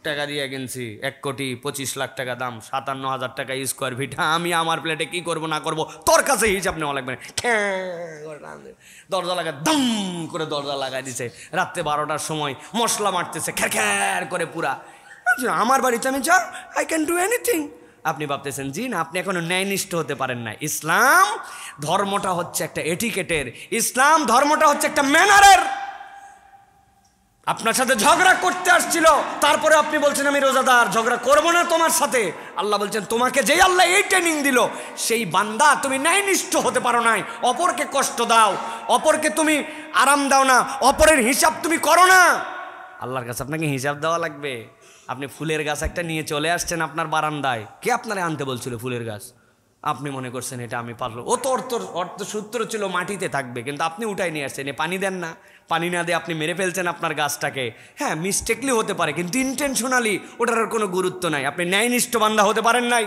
টাকা দিয়ে কিনছি, 1,25,00,000 টাকা দাম, 57,000 টাকা স্কোয়ার ফিট। আমি আমার প্লেটে কি করব না করব তোর কাছে হিসাব নেওয়া লাগবে না। দরজা লাগা দম করে দরজা লাগাই দিছে, রাত্রে 12টার সময় মশলা মারতেছে খ্যার খ্যার করে পুরা। আমার বাড়িতে আমি যা, আই ক্যান ডু এনিথিং। আপনি ভাবতেছেন জি না, আপনি এখনো ন্যায়নিষ্ঠ হতে পারেন না। ইসলাম ধর্মটা হচ্ছে একটা এটিকেটের, ইসলাম ধর্মটা হচ্ছে একটা ম্যানারের। আপনার সাথে ঝগড়া করতে আসছিল, তারপরে আপনি বলছেন আমি রোজাদার, ঝগড়া করবো না তোমার সাথে। আল্লাহ বলছেন তোমাকে যেই আল্লাহ এই ট্রেনিং দিল সেই বান্দা, তুমি ন্যায়নিষ্ঠ হতে পারো নাই, অপরকে কষ্ট দাও, অপরকে তুমি আরাম দাও না, অপরের হিসাব তুমি করো না। আল্লাহর কাছে আপনাকে হিসাব দেওয়া লাগবে। আপনি ফুলের গাছ একটা নিয়ে চলে আসছেন আপনার বারান্দায়, কে আপনারে আনতে বলছিল ফুলের গাছ? আপনি মনে করছেন এটা আমি পারলো, ও তো অর্থ সূত্র ছিল মাটিতে থাকবে, কিন্তু আপনি উঠাই নিয়ে আসছেন, পানি দেন না, পানি না দিয়ে আপনি মেরে ফেলছেন আপনার গাছটাকে। হ্যাঁ মিস্টেকলি হতে পারে, কিন্তু ইন্টেনশনালি ওটার কোনো গুরুত্ব নাই। আপনি ন্যায়নিষ্ঠ বান্দা হতে পারেন নাই,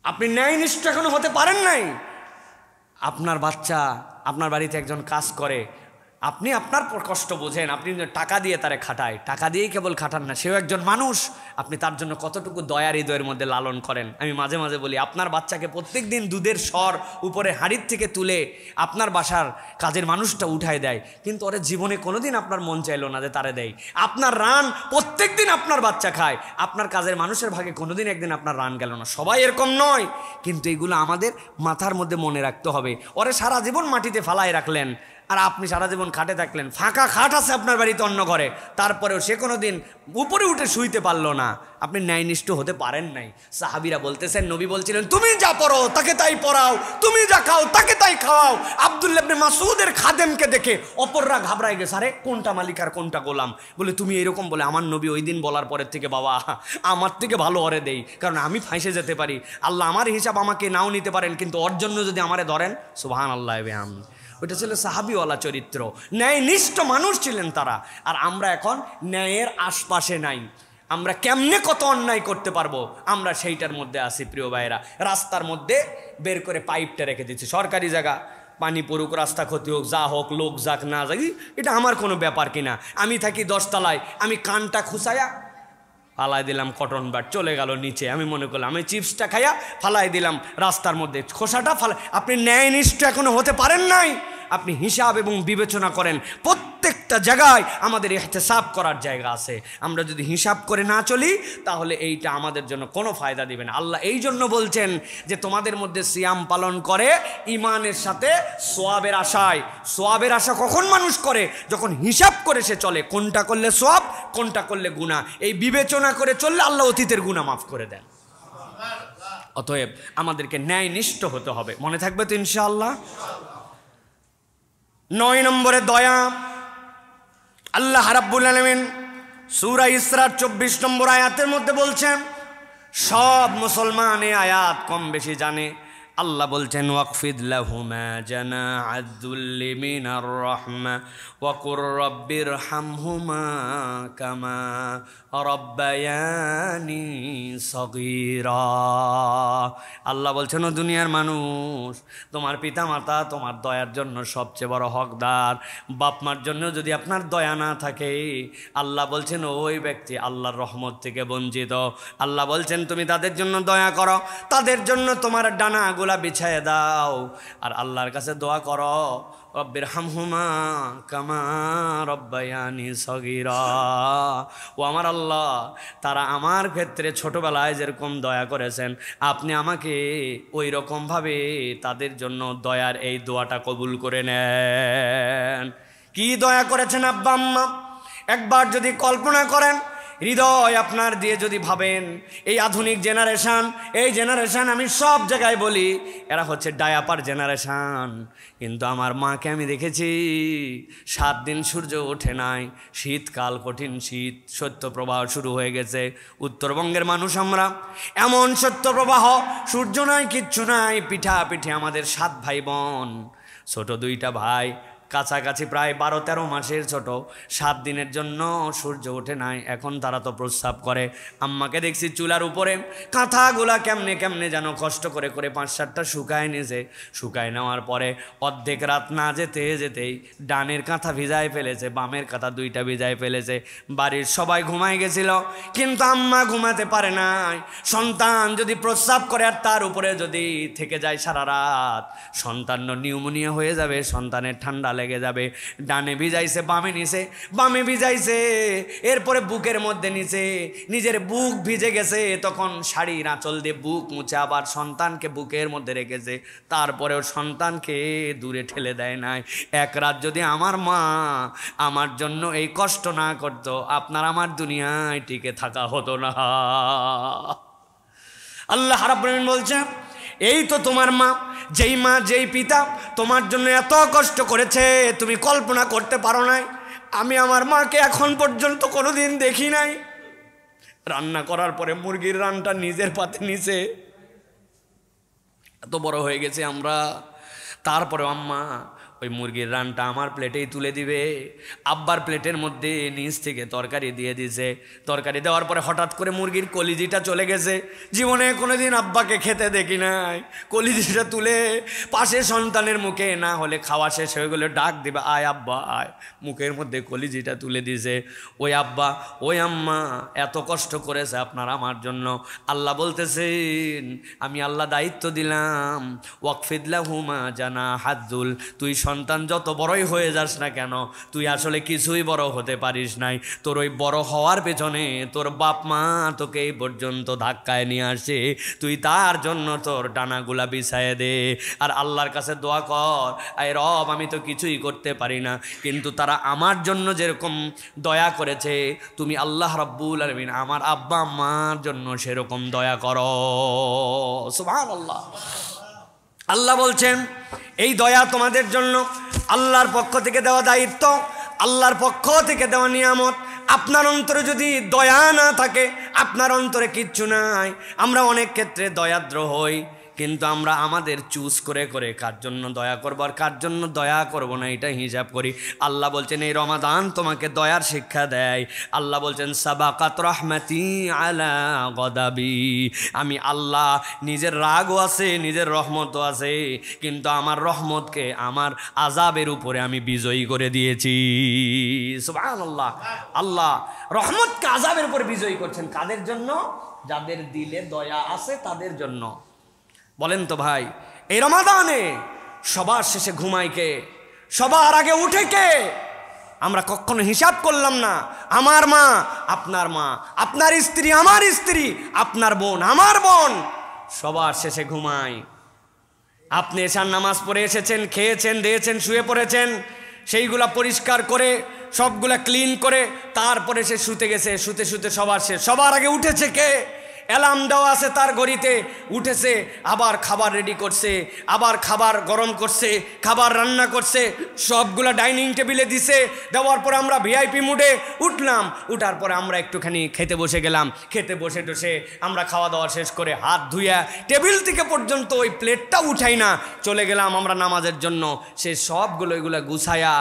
আপনি ন্যায়নিষ্ঠ এখনো হতে পারেন নাই। আপনার বাচ্চা আপনার বাড়িতে একজন কাজ করে, আপনি আপনার কষ্ট বোঝেন, আপনি টাকা দিয়ে তারে খাটায়, টাকা দিয়েই কেবল খাটান না, সেও একজন মানুষ। আপনি তার জন্য কতটুকু দয়ার হৃদয়ের মধ্যে লালন করেন। আমি মাঝে মাঝে বলি, আপনার বাচ্চাকে প্রত্যেক দিন দুধের স্বর উপরে হাঁড়ির থেকে তুলে আপনার বাসার কাজের মানুষটা উঠায় দেয়, কিন্তু ওরা জীবনে কোনোদিন আপনার মন চাইলো না যে তারে দেয়। আপনার রান প্রত্যেক দিন আপনার বাচ্চা খায়, আপনার কাজের মানুষের ভাগে কোনোদিন একদিন আপনার রান গেল না। সবাই এরকম নয়, কিন্তু এগুলো আমাদের মাথার মধ্যে মনে রাখতে হবে। ওরে সারা জীবন মাটিতে ফালায় রাখলেন, আর আপনি সারা জীবন খাটে থাকলেন। ফাঁকা খাট আছে আপনার বাড়িতে অন্য ঘরে, তারপরেও সে কোনো দিন উপরে উঠে শুইতে পারলো না। আপনি ন্যায়নিষ্ঠ হতে পারেন নাই। সাহাবীরা বলতেছেন, নবী বলছিলেন তুমি যা পড়ো তাকে তাই পড়াও, তুমি যা খাও তাকে তাই খাওয়াও। আব্দুল্লাহ ইবনে মাসউদের খাদেমকে দেখে অপররা ঘাবড়ায় গেছে, আরে কোনটা মালিক আর কোনটা গোলাম। বলে তুমি এরকম বলে, আমার নবী ওই দিন বলার পরের থেকে বাবা আমার থেকে ভালো ওরে দেই, কারণ আমি ফাঁসে যেতে পারি। আল্লাহ আমার হিসাব আমাকে নাও নিতে পারেন, কিন্তু ওর জন্য যদি আমারে ধরেন সুবহানাল্লাহ। ওইটা ছিল সাহাবীওয়ালা চরিত্র, ন্যায়নিষ্ঠ মানুষ ছিলেন তারা। আর আমরা এখন ন্যায়ের আশপাশে নাই, আমরা কেমনে কত অন্যায় করতে পারবো আমরা সেইটার মধ্যে আছি প্রিয় ভাইয়েরা। রাস্তার মধ্যে বের করে পাইপটা রেখে দিচ্ছি, সরকারি জায়গা, পানি পড়ুক, রাস্তা ক্ষতি হোক, যা হোক, লোক যাক না যাক, এটা আমার কোনো ব্যাপার কিনা। আমি থাকি 10 তলায়, আমি কানটা খুসায়া ফালাই দিলাম কটন বাট, চলে গেল নিচে। আমি মনে করলাম আমি চিপসটা খাইয়া ফালাই দিলাম রাস্তার মধ্যে, খোসাটা ফালাই। আপনি ন্যায়নিষ্ঠ এখনো হতে পারেন নাই। আপনি হিসাব এবং বিবেচনা করেন, প্রত্যেকটা জায়গায় আমাদের ইহতিসাব করার জায়গা আছে। আমরা যদি হিসাব করে না চলি তাহলে এইটা আমাদের জন্য কোনো ফায়দা দিবে না। আল্লাহ এই জন্য বলছেন যে তোমাদের মধ্যে সিয়াম পালন করে ইমানের সাথে সোয়াবের আশায়। সোয়াবের আশা কখন মানুষ করে? যখন হিসাব করে সে চলে, কোনটা করলে সোয়াব, কোনটা করলে গুনাহ। এই বিবেচনা করে চললে আল্লাহ অতীতের গুনাহ মাফ করে দেন। অতএব আমাদেরকে ন্যায়নিষ্ঠ হতে হবে, মনে থাকবে তো ইনশাআল্লাহ। 9 নম্বরে দয়া। আল্লাহ রাব্বুল আলামিন সূরা ইসরার 24 নম্বর আয়াতের মধ্যে বলছেন, সব মুসলমান এই আয়াত কম বেশি জানে। আল্লাহ বলছেন ওয়াকফিদ লাহুমা জানাআয-যুল্লি মিনার রাহমা ওয়া কুর রাব্বিরহামহুমা কামা রাব্বায়ানি সগীরা। আল্লাহ বলছেন ও দুনিয়ার মানুষ, তোমার পিতা মাতা তোমার দয়ার জন্য সবচেয়ে বড় হকদার। বাপ মার জন্য যদি আপনার দয়া না থাকে, আল্লাহ বলছেন ওই ব্যক্তি আল্লাহর রহমত থেকে বঞ্চিত। আল্লাহ বলছেন তুমি তাদের জন্য দয়া করো, তাদের জন্য তোমার ডানাগুলা বিছায় দাও, আর আল্লাহর কাছে দোয়া করো রব্বিরহামহুমা কামা রব্বায়ানি সগীরা। ও আমার আল্লাহ, তারা আমার ক্ষেত্রে ছোটবেলায় যেরকম দয়া করেছেন, আপনি আমাকে ওই রকমভাবে তাদের জন্য দয়ার এই দোয়াটা কবুল করে নেন। কি দয়া করেছেন আব্বা আম্মা, একবার যদি কল্পনা করেন, হৃদয় আপনার দিয়ে যদি ভাবেন, এই আধুনিক জেনারেশন, এই জেনারেশন আমি সব জায়গায় বলি এরা হচ্ছে ডায়াপার জেনারেশন, কিন্তু আমার মাকে আমি দেখেছি 7 দিন সূর্য ওঠে নাই, শীতকাল, কঠিন শীত, শৈত্যপ্রবাহ শুরু হয়ে গেছে। উত্তরবঙ্গের মানুষ আমরা, এমন শৈত্যপ্রবাহ, সূর্য নাই, কিচ্ছু নাই, পিঠাপিঠি আমাদের 7 ভাই বোন, ছোট 2টা ভাই, কাছাকাছি প্রায় 12-13 মাসের ছোট, 7 দিনের জন্য সূর্য ওঠে নাই। এখন তারা তো প্রস্রাব করে। আম্মাকে দেখছি চুলার উপরে কাঁথাগুলা কেমনে কেমনে যেন কষ্ট করে করে 5-7টা শুকায় নিয়েছে। শুকায় নেওয়ার পরে অর্ধেক রাত না যেতে যেতেই ডানের কাঁথা ভিজায় ফেলেছে, বামের কাঁথা 2টা ভিজায় ফেলেছে। বাড়ির সবাই ঘুমায় গেছিল, কিন্তু আম্মা ঘুমাতে পারে নাই। সন্তান যদি প্রস্রাব করে আর তার উপরে যদি থেকে যায় সারা রাত, সন্তান নিউমোনিয়া হয়ে যাবে, সন্তানের ঠান্ডা লেগে যাবে। ডানে ভিজাইছে, বামে নিছে, বামে ভিজাইছে, এরপরে বুকের মধ্যে নিছে, নিজের বুক ভিজে গেছে, তখন শাড়ির আঁচল দিয়ে বুক মুছে আবার সন্তানকে বুকের মধ্যে রেখেছে, তারপরেও সন্তানকে দূরে ঠেলে দেয় নাই। এক রাত যদি আমার মা আমার জন্য এই কষ্ট না করত, আপনার আমার দুনিয়ায় টিকে থাকা হতো না। আল্লাহ রাব্বুল আলামিন বলছেন, এই তো তোমার মা, যেই মা যেই পিতা তোমার জন্য এত কষ্ট করেছে তুমি কল্পনা করতে পারো নাই। আমি আমার মাকে এখন পর্যন্ত কোনোদিন দেখি নাই। রান্না করার পরে মুরগির রানটা নিজের পাতে নিচে, এত বড় হয়ে গেছে আমরা, তারপরে আম্মা ওই মুরগির রানটা আমার প্লেটেই তুলে দিবে। আব্বার প্লেটের মধ্যে নিচ থেকে তরকারি দিয়ে দিছে, তরকারি দেওয়ার পরে হঠাৎ করে মুরগির কলিজিটা চলে গেছে। জীবনে কোনোদিন আব্বাকে খেতে দেখি নাই। কলিজিটা তুলে পাশে সন্তানের মুখে, না হলে খাওয়া শেষ হয়ে গেলে ডাক দিবে, আয় আব্বা আয়, মুখের মধ্যে কলিজিটা তুলে দিছে। ওই আব্বা ওই আম্মা এত কষ্ট করেছে আপনার আমার জন্য। আল্লাহ বলতেছেন, আমি আল্লাহ দায়িত্ব দিলাম, ওয়াকফিদ লাহুমা জানাআয-যুল, তুই সন্তান যত বড়ই হয়ে যাস না কেন, তুই আসলে কিছুই বড় হতে পারিস নাই। তোর ওই বড় হওয়ার পেছনে তোর বাপ মা তোকে এই পর্যন্ত ধাক্কায় নিয়ে আসে, তুই তার জন্য তোর ডানাগুলা বিছায়ে দে, আর আল্লাহর কাছে দোয়া কর, আয় রব আমি তো কিছুই করতে পারি না, কিন্তু তারা আমার জন্য যেরকম দয়া করেছে, তুমি আল্লাহ রাব্বুল আলামিন আমার আব্বা আম্মার জন্য সেরকম দয়া করো। সুবহানাল্লাহ। আল্লাহ বলছেন এই দয়া তোমাদের জন্য আল্লাহর পক্ষ থেকে দেওয়া দায়িত্ব, আল্লাহর পক্ষ থেকে দেওয়া নিয়ামত। আপনার অন্তরে যদি দয়া না থাকে, আপনার অন্তরে কিচ্ছু নাই। আমরা অনেক ক্ষেত্রে দয়াদ্র হই, কিন্তু আমরা আমাদের চুজ করে করে কার জন্য দয়া করব আর কার জন্য দয়া করব না এটা হিসাব করি। আল্লাহ বলছেন এই রমাদান তোমাকে দয়ার শিক্ষা দেয়। আল্লাহ বলছেন সাবাকাত রহমাতি আলা গদাবি, আমি আল্লাহ নিজের রাগও আছে, নিজের রহমতও আছে, কিন্তু আমার রহমতকে আমার আযাবের উপরে আমি বিজয়ী করে দিয়েছি। সুবহানাল্লাহ। আল্লাহ রহমতকে আযাবের উপরে বিজয়ী করছেন কাদের জন্য? যাদের দিলে দয়া আছে তাদের জন্য। বলেন তো ভাই, এই রমাদানে সবার শেষে ঘুমায় কে? সবার আগে উঠে কে? আমরা কখনো হিসাব করলাম না। আমার মা, আপনার মা, আপনার স্ত্রী, আমার স্ত্রী, আপনার বোন, আমার বোন, সবার শেষে ঘুমায়। আপনি এশার নামাজ পড়ে এসেছেন, খেয়েছেন, দিয়েছেন, শুয়ে পড়েছেন, সেইগুলা পরিষ্কার করে সবগুলা ক্লিন করে তারপরে সে শুতে গেছে। শুতে শুতে সবার শেষ, সবার আগে উঠেছে কে? অ্যালার্ম দেওয়া আছে তার ঘড়িতে, উঠেছে, আবার খাবার রেডি করছে, আবার খাবার গরম করছে, খাবার রান্না করছে, সবগুলা ডাইনিং টেবিলে দিছে। দেওয়ার পরে আমরা ভিআইপি মুডে উঠলাম, উঠার পরে আমরা একটুখানি খেতে বসে গেলাম। খেতে বসে টসে আমরা খাওয়া দাওয়া শেষ করে হাত ধুইয়া টেবিল থেকে পর্যন্ত ওই প্লেটটা উঠাই না, চলে গেলাম আমরা নামাজের জন্য। সে সবগুলো এগুলো গুছায়া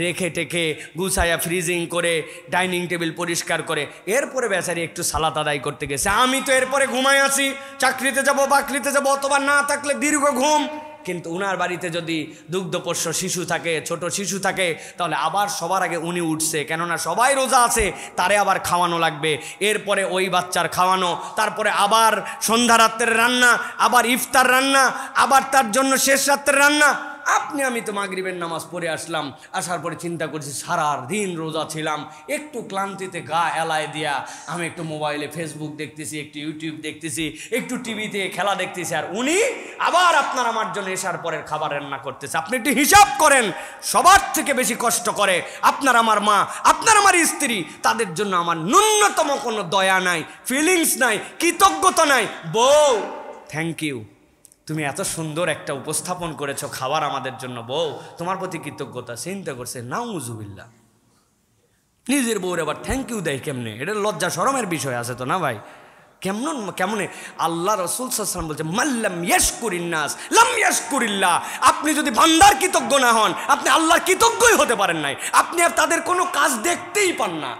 রেখে টেখে গুছায়া ফ্রিজিং করে ডাইনিং টেবিল পরিষ্কার করে এরপরে বেচারি একটু সালাত আদায় করতে গেছে। আমি তো এরপরে ঘুমাই আছি, চাকরিতে যাব, বাকরিতে যাব, অথবা না থাকলে দীর্ঘ ঘুম। কিন্তু উনার বাড়িতে যদি দুগ্ধপোষ্য শিশু থাকে, ছোট শিশু থাকে, তাহলে আবার সবার আগে উনি উঠছে, কেননা সবাই রোজা আছে, তারে আবার খাওয়ানো লাগবে। এরপরে ওই বাচ্চার খাওয়ানো, তারপরে আবার সন্ধ্যা রাত্রের রান্না, আবার ইফতার রান্না, আবার তার জন্য শেষ রাত্রের রান্না। আমি তো মাগরিবের নামাজ পড়ে আসলাম, আসার পরে চিন্তা করছি সারা দিন রোজা ছিলাম, একটু ক্লান্তিতে গা এলায় দিয়া আমি একটু মোবাইলে ফেসবুক দেখতেছি, একটু ইউটিউব দেখতেছি, একটু টিভিতে খেলা দেখতেছি, আর উনি আবার আপনার আমার জন্য এসার পরের খাবার রান্না করতেছে। আপনি একটু হিসাব করেন, সবার থেকে বেশি কষ্ট করে আপনার আমার মা, আপনার আমার স্ত্রী, তাদের জন্য আমার ন্যূনতম কোনো দয়া নাই, ফিলিংস নাই, কৃতজ্ঞতা নাই। বউ থ্যাংক ইউ, তুমি এত সুন্দর একটা উপস্থাপন করেছো খাবার আমাদের জন্য, বউ তোমার প্রতি কৃতজ্ঞতা। চিন্তা করছে নাউজুবিল্লাহ, নিজের বউর আবার থ্যাংক ইউ দেয় কেমনে? এটা লজ্জা শরমের বিষয় আছে তো না ভাই? কেমনে? আল্লাহ রাসূল সাল্লাল্লাহু আলাইহি ওয়াসাল্লাম বলছে মাল্লাম ইয়াশকুরিন নাস লাম ইয়াশকুরিল্লাহ। আপনি যদি বান্দার কৃতজ্ঞ না হন, আপনি আল্লাহর কৃতজ্ঞই হতে পারেন নাই। আপনি আর তাদের কোনো কাজ দেখতেই পান না,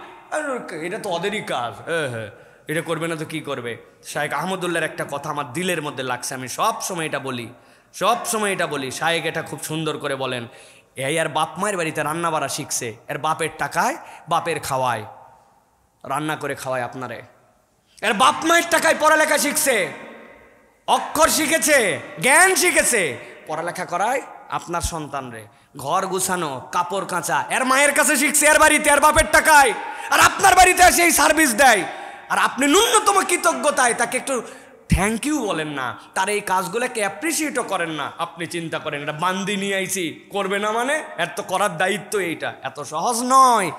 এটা তো ওদেরই কাজ, হ্যাঁ এটা করবে না তো কি করবে? শায়েখ আহমদুল্লাহর একটা কথা আমার দিলের মধ্যে লাগছে, আমি সব সময় এটা বলি। শায়েখ এটা খুব সুন্দর করে বলেন, এই আর বাপ মায়ের বাড়িতে রান্না বাড়া শিখছে, এর বাপের টাকায় বাপের খাওয়ায়, রান্না করে খাওয়ায় আপনারে। এর বাপ মায়ের টাকায় পড়ালেখা শিখছে, অক্ষর শিখেছে, জ্ঞান শিখেছে, পড়ালেখা করায় আপনার সন্তানরে। ঘর গুছানো, কাপড় কাঁচা এর মায়ের কাছে শিখছে, এর বাড়িতে, এর বাপের টাকায়, আর আপনার বাড়িতে এসে এই সার্ভিস দেয়। আর আপনি ন্যূনতম কৃতজ্ঞতায় তাকে একটু থ্যাংক ইউ বলেন না, তার এই কাজগুলোকে অ্যাপ্রিসিয়েটও করেন না। আপনি চিন্তা করেন, এটা বান্দি নিয়ে আইছি, করবে না মানে? এর তো করার দায়িত্ব এইটা, এত সহজ নয়।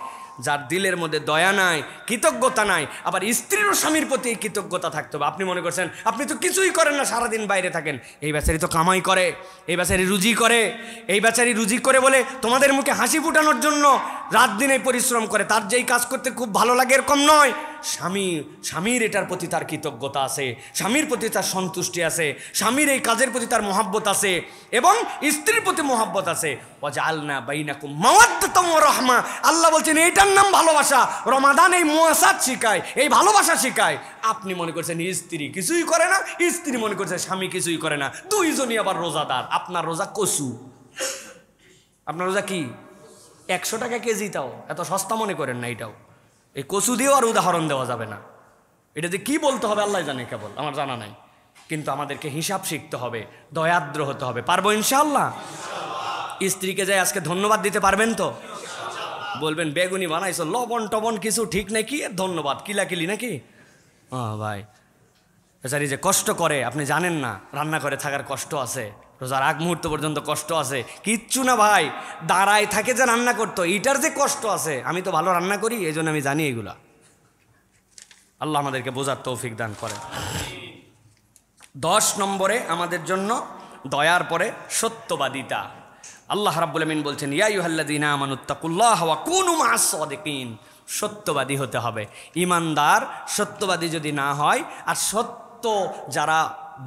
যার দিলের মধ্যে দয়া নাই, কৃতজ্ঞতা নাই, আবার স্ত্রীরও স্বামীর প্রতি কৃতজ্ঞতা থাকতে হবে। আপনি মনে করছেন আপনি তো কিছুই করেন না, সারাদিন বাইরে থাকেন, এই বেচারি তো কামাই করে, এই বেচারি রুজি করে বলে তোমাদের মুখে হাসি ফুটানোর জন্য রাত দিনে পরিশ্রম করে, তার যেই কাজ করতে খুব ভালো লাগে এরকম নয়। স্বামীর এটার প্রতি তার কৃতজ্ঞতা আছে, স্বামীর প্রতি তার সন্তুষ্টি আছে, স্বামীর এই কাজের প্রতি তার মহাব্বত আছে, এবং স্ত্রীর প্রতি মহাব্বত আছে। ওয়াজআলনা বাইনাকুম মাওয়াদ্দাতাম ওয়া রাহমা, আল্লাহ বলছেন এইটার নাম ভালোবাসা। রমাদান এই মুয়াসাত শিখায়, এই ভালোবাসা শিখায়। আপনি মনে করছেন স্ত্রী কিছুই করে না, স্ত্রী মনে করছে স্বামী কিছুই করে না, দুইজনই আবার রোজাদার। আপনার রোজা কসু, আপনার রোজা কি 100 টাকা কেজি, তাও এত সস্তা মনে করেন না। এটাও এই কচু দিয়েও আর উদাহরণ দেওয়া যাবে না, এটা যে কি বলতে হবে আল্লাহ জানে, কেবল আমার জানা নাই। কিন্তু আমাদেরকে হিসাব শিখতে হবে, দয়াদ্র হতে হবে। পারবো ইনশাআল্লাহ? স্ত্রীকে যাই আজকে ধন্যবাদ দিতে পারবেন তো? বলবেন বেগুনি বানাইছো, লবণ টবণ কিছু ঠিক নাই, কি ধন্যবাদ, কিলাকিলি নাকি? ভাই বেচারি যে কষ্ট করে আপনি জানেন না, রান্না করে থাকার কষ্ট আছে, রোজার আগ মুহূর্ত পর্যন্ত কষ্ট আছে। কিচ্ছু না ভাই, দাঁড়ায় থাকে যে রান্না করতো, এইটার যে কষ্ট আছে। আমি তো ভালো রান্না করি, এই জন্য আমি জানি এগুলা। আল্লাহ আমাদেরকে বোঝার তৌফিক দান করে। 10 নম্বরে আমাদের জন্য দয়ার পরে সত্যবাদিতা। আল্লাহ রাব্বুল আমিন বলছেন ইয়া আইয়ুহাল্লাযীনা আমানুত্তাকুল্লাহা ওয়া কুনু মা'আস সাদিকিন। সত্যবাদী হতে হবে। ইমানদার সত্যবাদী যদি না হয়, আর সত্য যারা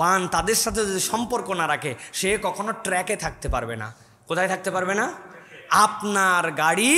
বান তাদের সাথে যদি সম্পর্ক না রাখে, সে কখনো ট্র্যাকে থাকতে পারবে না। কোথায় থাকতে পারবে না? আপনার গাড়ি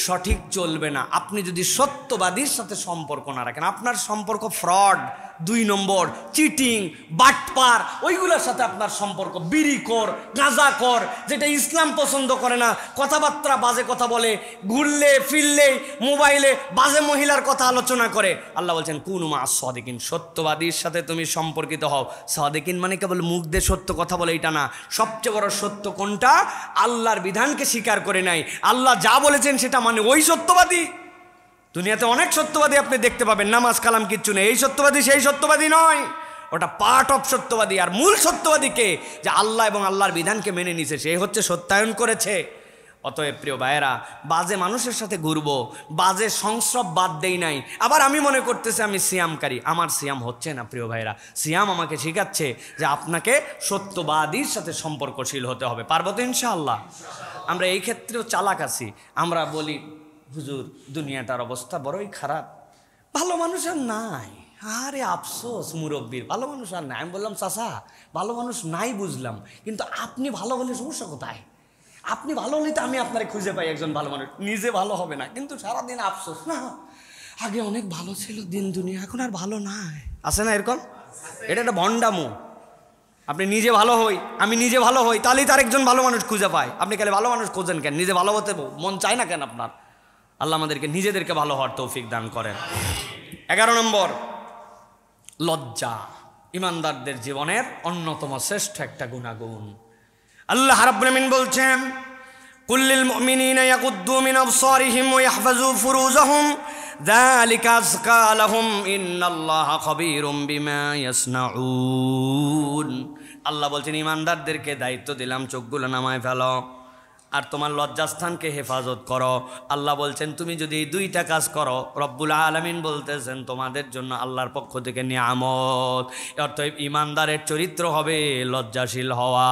সঠিক চলবে না আপনি যদি সত্যবাদীর সাথে সম্পর্ক না রাখেন। আপনার সম্পর্ক ফ্রড, 2 নম্বর, চিটিং, বাটপার, ওইগুলোর সাথে আপনার সম্পর্ক। বিড়িখোর, গাঁজাখোর, যেটা ইসলাম পছন্দ করে না, কথাবার্তা বাজে কথা বলে, ঘুরলে ফিরলে মোবাইলে বাজে মহিলার কথা আলোচনা করে। আল্লাহ বলছেন কুনু মা'আস সাদিকিন, সত্যবাদীর সাথে তুমি সম্পর্কিত হও। সাদিকিন মানে কেবল মুখ দিয়ে সত্য কথা বলে এটা না। সবচেয়ে বড় সত্য কোনটা? আল্লাহর বিধানকে স্বীকার করে নাই, আল্লাহ যা বলেছেন সেটা মানে, ওই সত্যবাদী। দুনিয়াতে অনেক সত্যবাদী আপনি দেখতে পাবেন, নামাজ কালাম কিচ্ছু নেই, এই সত্যবাদী সেই সত্যবাদী নয়, ওটা পার্ট অফ সত্যবাদী। আর মূল সত্যবাদীকে যে আল্লাহ এবং আল্লাহর বিধানকে মেনে নিছে, সে হচ্ছে সত্যায়ন করেছে। অতএব প্রিয় ভাইয়েরা, বাজে মানুষের সাথে ঘুরবো, বাজে সংস্রব বাদ দেই নাই। আবার আমি মনে করতেছি আমি সিয়ামকারী, আমার সিয়াম হচ্ছে না প্রিয় ভাইয়েরা। সিয়াম আমাকে শেখাচ্ছে যে আপনাকে সত্যবাদীর সাথে সম্পর্কশীল হতে হবে। পারবো তো ইনশাআল্লাহ? আমরা এই ক্ষেত্রেও চালাক আছি। আমরা বলি হুজুর দুনিয়াটার অবস্থা বড়ই খারাপ, ভালো মানুষ আর নাই। আরে আফসোস মুরব্বীর, ভালো মানুষ আর নাই। আমি বললাম চাচা ভালো মানুষ নাই বুঝলাম, কিন্তু আপনি ভালো হলে সমস্যা কোথায়? আপনি ভালো হলে তো আমি আপনারে খুঁজে পাই একজন ভালো মানুষ। নিজে ভালো হবে না কিন্তু সারাদিন আফসোস, না আগে অনেক ভালো ছিল দিন দুনিয়া, এখন আর ভালো নাই। আছে না এরকম? এটা একটা ভণ্ডামো। আপনি নিজে ভালো হই, আমি নিজে ভালো হই, তাহলেই তো আরেকজন ভালো মানুষ খুঁজে পায়। আপনি খালি ভালো মানুষ খোঁজেন কেন? নিজে ভালো হতে মন চায় না কেন আপনার? আল্লাহ আমাদেরকে নিজেদেরকে ভালো হওয়ার তৌফিক দান করেন। 11 নম্বর, লজ্জা ইমানদারদের জীবনের অন্যতম শ্রেষ্ঠ একটা গুণাগুণ। আল্লাহ রাব্বুল আমিন বলছেন, কুল্লিল মুমিনিনা ইয়াগুদ্দু মিন আবসারিহিম ওয়া ইয়াহফাযু ফুরুজাহুম যালিকা আযকা লাহুম ইন্নাল্লাহা খাবীরুম বিমা ইয়াসনাউন। আল্লাহ বলছেন ইমানদারদেরকে দায়িত্ব দিলাম চোখগুলো নামায় ফেলো আর তোমার লজ্জাস্থানকে হেফাজত করো। আল্লাহ বলছেন তুমি যদি এই 2টা কাজ করো, রব্বুল আলামিন বলতেছেন তোমাদের জন্য আল্লাহর পক্ষ থেকে নিয়ামত। অর্থাৎ ইমানদারের চরিত্র হবে লজ্জাশীল হওয়া।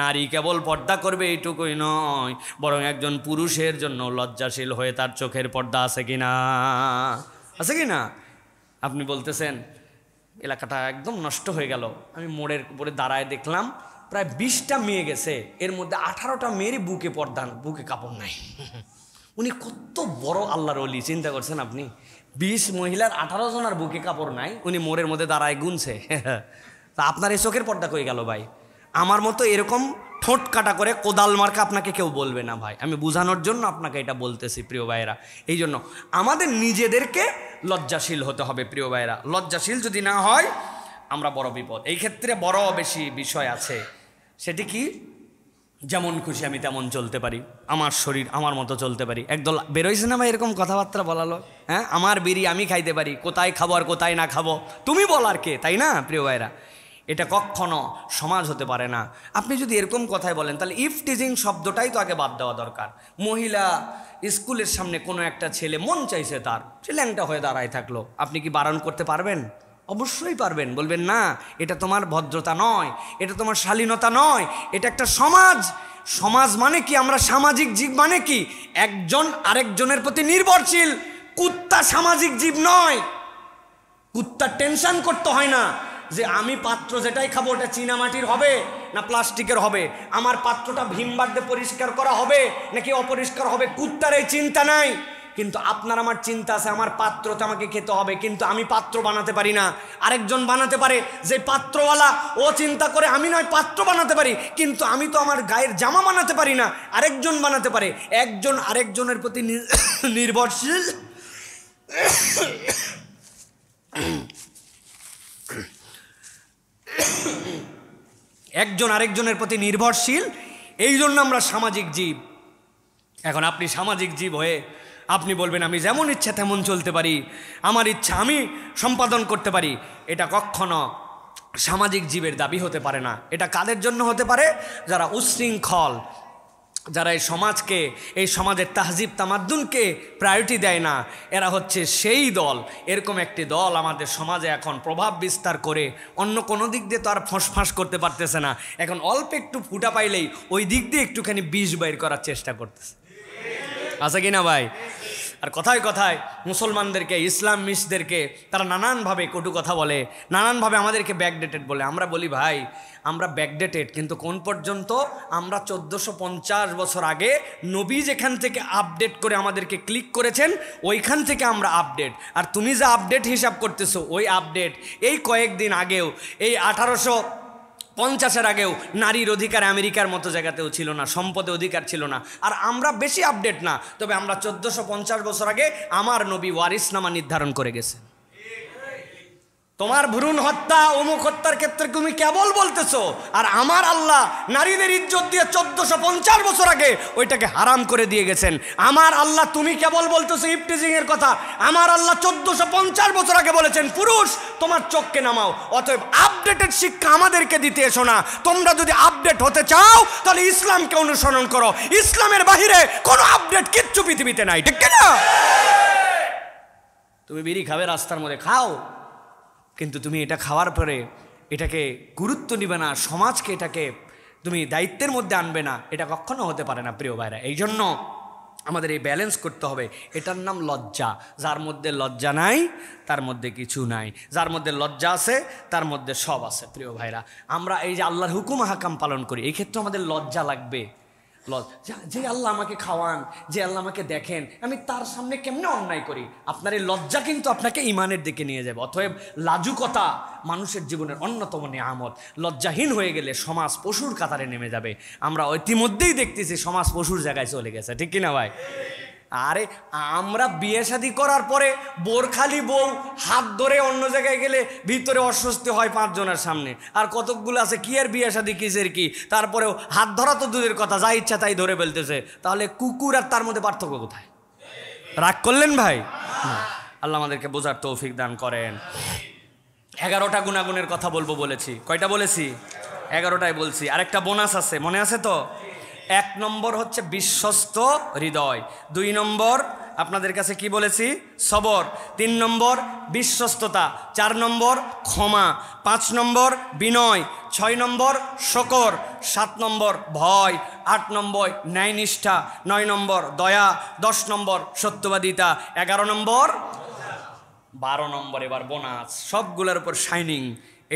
নারী কেবল পর্দা করবে এইটুকুই নয়, বরং একজন পুরুষের জন্য লজ্জাশীল হয়ে তার চোখের পর্দা আছে কিনা, আছে কিনা? আপনি বলতেছেন এলাকাটা একদম নষ্ট হয়ে গেল, আমি মোড়ের উপরে দাঁড়ায় দেখলাম প্রায় 20টা মেয়ে গেছে, এর মধ্যে 18টা মেয়েরই বুকে পর্দা, বুকে কাপড় নাই। উনি কত বড় আল্লাহর ওলি, চিন্তা করছেন আপনি? 20 মহিলার 18 জনের বুকে কাপড় নাই, উনি মোড়ের মধ্যে দাঁড়ায় গুনছে। তা আপনার এই চোখের পর্দা কই গেল ভাই? আমার মতো এরকম ঠোঁট কাটা করে কোদাল মার্কা আপনাকে কেউ বলবে না ভাই। আমি বোঝানোর জন্য আপনাকে এটা বলতেছি প্রিয় ভাইয়েরা। এই জন্য আমাদের নিজেদেরকে লজ্জাশীল হতে হবে প্রিয় ভাইয়েরা। লজ্জাশীল যদি না হয় আমরা বড় বিপদ। এই ক্ষেত্রে বড় বেশি বিষয় আছে। সেটি কি? যেমন খুশি আমি তেমন চলতে পারি, আমার শরীর আমার মতো চলতে পারি। একদল বেরোইছে না ভাই এরকম কথাবার্তা বলালো, হ্যাঁ আমার বিড়ি আমি খাইতে পারি, কোথায় খাবো আর কোথায় না খাবো তুমি বলার কে, তাই না প্রিয় ভাইরা? এটা কখনো সমাজ হতে পারে না। আপনি যদি এরকম কথাই বলেন তাহলে ইফটিজিং শব্দটাই তো আগে বাদ দেওয়া দরকার। মহিলা স্কুলের সামনে কোনো একটা ছেলে মন চাইছে তার, সে ল্যাংটা হয়ে দাঁড়ায় থাকলো, আপনি কি বারণ করতে পারবেন? অবশ্যই পারবেন। বলবেন না এটা তোমার ভদ্রতা নয়, এটা তোমার শালীনতা নয়, এটা একটা সমাজ। সমাজ মানে কি? আমরা সামাজিক জীব। মানে কি? একজন আরেকজনের প্রতি নির্ভরশীল। কুত্তা সামাজিক জীব নয়। কুত্তার টেনশন করতে হয় না যে আমি পাত্র যেটাই খাবো ওটা চীনামাটির হবে না প্লাস্টিকের হবে, আমার পাত্রটা ভীমবার দিয়ে পরিষ্কার করা হবে নাকি অপরিষ্কার হবে, কুত্তার এই চিন্তা নাই। কিন্তু আপনার আমার চিন্তা আছে, আমার পাত্রটা আমাকে খেতে হবে, কিন্তু আমি পাত্র বানাতে পারি না। আরেকজন বানাতে পারে, যে পাত্রওয়ালা ও চিন্তা করে আমি নয় পাত্র বানাতে পারি, কিন্তু আমি তো আমার গায়ের জামা বানাতে পারি না, আরেকজন বানাতে পারে। একজন আরেকজনের প্রতি নির্ভরশীল। একজন আরেকজনের প্রতি নির্ভরশীল, এই জন্য আমরা সামাজিক জীব। এখন আপনি সামাজিক জীব হয়ে আপনি বলবেন আমি যেমন ইচ্ছা তেমন চলতে পারি, আমার ইচ্ছা আমি সম্পাদন করতে পারি, এটা কখনো সামাজিক জীবের দাবি হতে পারে না। এটা কাদের জন্য হতে পারে? যারা উচ্ছৃঙ্খল, যারা এই সমাজকে, এই সমাজের তাহজিব তামাদ্দুনকে প্রায়োরিটি দেয় না, এরা হচ্ছে সেই দল। এরকম একটি দল আমাদের সমাজে এখন প্রভাব বিস্তার করে অন্য কোনো দিক দিয়ে তো আর ফোঁসফাঁস করতে পারতেছে না। এখন অল্প একটু ফুটা পাইলেই ওই দিক দিয়ে একটুখানি বিষ বাইর করার চেষ্টা করতেছে। আছে কি না ভাই? আর কথায় কথায় মুসলমানদেরকে, ইসলামিস্টদেরকে তারা নানানভাবে কটু কথা বলে, নানানভাবে আমাদেরকে ব্যাকডেটেড বলে। আমরা বলি ভাই আমরা ব্যাকডেটেড, কিন্তু কোন পর্যন্ত? আমরা 1450 বছর আগে নবী যেখান থেকে আপডেট করে আমাদেরকে ক্লিক করেছেন ওইখান থেকে আমরা আপডেট। আর তুমি যা আপডেট হিসাব করতেছো ওই আপডেট এই কয়েকদিন আগেও, এই 1850-এর আগেও নারীর অধিকার আমেরিকার মতো জায়গাতেও ছিল না, সম্পদে অধিকার ছিল না। আর আমরা বেশি আপডেট না, তবে আমরা 1450 বছর আগে আমার নবী ওয়ারিসনামা নির্ধারণ করে গেছে। তোমার ভ্রূণ হত্যা অমুক হত্যার ক্ষেত্রে তুমি কেবল বলতেছো, আর আমার আল্লাহ নারীদের ইজ্জত দিয়ে 1450 বছর আগে ওইটাকে হারাম করে দিয়ে গেছেন। আমার আল্লাহ তুমি কেবল বলতেছো ইফটিজিং এর কথা, আমার আল্লাহ 1450 বছর আগে বলেছেন পুরুষ তোমার চোখকে নামাও। অতএব আপডেটেড শিক্ষা আমাদেরকে দিতে এসো না। তোমরা যদি আপডেট হতে চাও তাহলে ইসলামকে অনুসরণ করো, ইসলামের বাহিরে কোনো আপডেট কিচ্ছু পৃথিবীতে নাই, ঠিক না? তুমি বিড়ি খাবে রাস্তার মধ্যে খাও, কিন্তু তুমি এটা খাওয়ার পরে এটাকে গুরুত্ব নিবে না, সমাজকে এটাকে তুমি দায়িত্বের মধ্যে আনবে না, এটা কখনো হতে পারে না প্রিয় ভাইরা। এই জন্য আমাদের এই ব্যালেন্স করতে হবে। এটার নাম লজ্জা। যার মধ্যে লজ্জা নাই তার মধ্যে কিছু নাই, যার মধ্যে লজ্জা আছে তার মধ্যে সব আছে। প্রিয় ভাইরা, আমরা এই যে আল্লাহর হুকুম হাকাম পালন করি, এই ক্ষেত্রে আমাদের লজ্জা লাগবে। যে আল্লাহ আমাকে খাওয়ান, যে আল্লাহ আমাকে দেখেন, আমি তার সামনে কেমনে অন্যায় করি, আপনার এই লজ্জা কিন্তু আপনাকে ইমানের দিকে নিয়ে যাবে। অতএব লাজুকতা মানুষের জীবনের অন্যতম নিয়ামত। লজ্জাহীন হয়ে গেলে সমাজ পশুর কাতারে নেমে যাবে। আমরা ইতিমধ্যেই দেখতেছি সমাজ পশুর জায়গায় চলে গেছে, ঠিক কিনা ভাই? আরে আমরা বিয়ে শাদী করার পরে বোরখালি বউ হাত ধরে অন্য জায়গায় গেলে ভিতরে অস্বস্তি হয় 5 জনের সামনে, আর কতকগুলো আছে কি আর বিয়ে শাদী কিসের কি, তারপরেও হাত ধরা তো দূরের কথা, যা ইচ্ছা তাই ধরে ফেলতেছে। তাহলে কুকুর আর তার মধ্যে পার্থক্য কোথায়? রাগ করলেন ভাই? আল্লাহ আমাদেরকে বোঝার তৌফিক দান করেন। 11টা গুণাগুণের কথা বলবো বলেছি, কয়টা বলেছি? 11টাই বলছি। আরেকটা বোনাস আছে, মনে আছে তো? 1 নম্বর হচ্ছে বিশ্বস্ত হৃদয়, 2 নম্বর আপনাদের কাছে কি বলেছি? সবর, 3 নম্বর বিশ্বস্ততা, 4 নম্বর ক্ষমা, 5 নম্বর বিনয়, 6 নম্বর শকর, 7 নম্বর ভয়, 8 নম্বর ন্যায়নিষ্ঠা, 9 নম্বর দয়া, 10 নম্বর সত্যবাদিতা, 11 নম্বর 12 নম্বর এবার বোনাস, সবগুলোর উপর শাইনিং।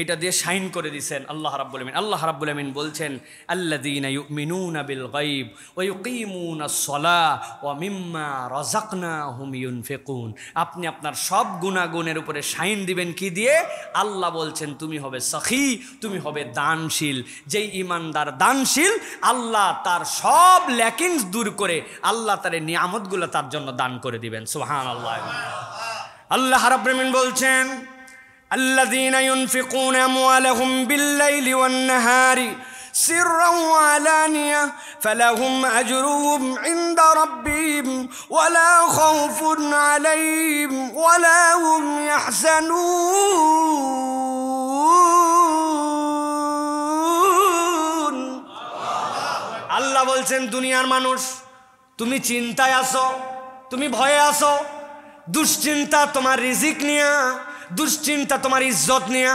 এইটা দিয়ে শাইন করে দিয়েছেন আল্লাহ রাব্বুল আমিন। আল্লাহ রাব্বুল আমিন বলছেন আল্লাযীনা ইউমিনুনা বিল গায়ব ওয়া ইউকিমুনাস সালাহ ওয়া মিম্মা রাযাকনাহুম ইউনফিকুন। আপনি আপনার সব গুনাহগুনের উপরে শাইন দিবেন কি দিয়ে? আল্লাহ বলছেন তুমি হবে সখী, তুমি হবে দানশীল। যেই ইমানদার দানশীল, আল্লাহ তার সব ল্যাকিংস দূর করে আল্লাহ তার নিয়ামতগুলো তার জন্য দান করে দিবেন। সুবহানাল্লাহ। আল্লাহ রাব্বুল আমিন বলছেন الذين ينفقون أموالهم بالليل والنهار سرا وعلانية فلهم أجرهم عند ربهم ولا خوف عليهم ولا هم يحزنون। আল্লাহ বলছেন দুনিয়ার মানুষ, তুমি চিন্তায় আসো, তুমি ভয়ে আসো, দুশ্চিন্তা তোমার রিজিক নিয়া, দুশ্চিন্তা তোমার ইজ্জত নিয়া,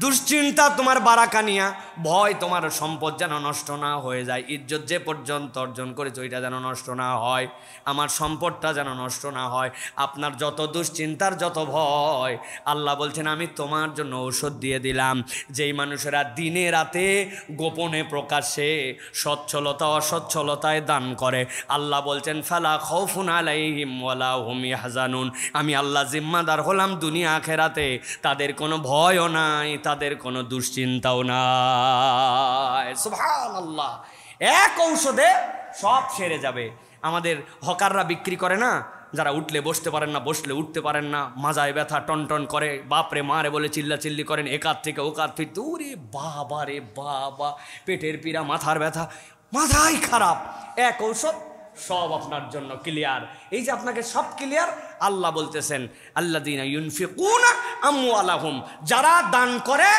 দুশ্চিন্তা তোমার বারাকা নিয়া, ভয় তোমার সম্পদ যেন নষ্ট না হয়ে যায়, ইজ্জত যে পর্যন্ত অর্জন করেছে ওইটা যেন নষ্ট না হয়, আমার সম্পদটা যেন নষ্ট না হয়। আপনার যত দুশ্চিন্তার যত ভয়, আল্লাহ বলছেন আমি তোমার জন্য ঔষধ দিয়ে দিলাম। যেই মানুষেরা দিনে রাতে গোপনে প্রকাশ্যে সচ্ছলতা অসচ্ছলতায় দান করে, আল্লাহ বলছেন ফালা খাউফুন আলাইহিম ওয়ালা হুম ইয়াহজানুন। আমি আল্লাহ জিম্মাদার হলাম দুনিয়া আখিরাতে, তাদের কোনো ভয়ও নাই, তাদের কোনো দুশ্চিন্তাও নাই। সুবহানাল্লাহ। এক ঔষধে সব সেরে যাবে। আমাদের হকাররা বিক্রি করে না, যারা উঠলে বসতে পারেন না, বসলে উঠতে পারেন না, মাজায় ব্যথা টনটন করে, বাপরে মারে বলে চিল্লাচিল্লি করেন, একাত থেকে ওকাত ফিরতে, ওরে বাবা রে বাবা, পেটের পীড়া, মাথার ব্যথা, মাথাই খারাপ, এক ঔষধ সব আপনার জন্য ক্লিয়ার। এই যে আপনাকে সব ক্লিয়ার, আল্লাহ বলতেছেন আল্লাযীনা ইউনফিকুনা আমওয়ালাহুম, যারা দান করে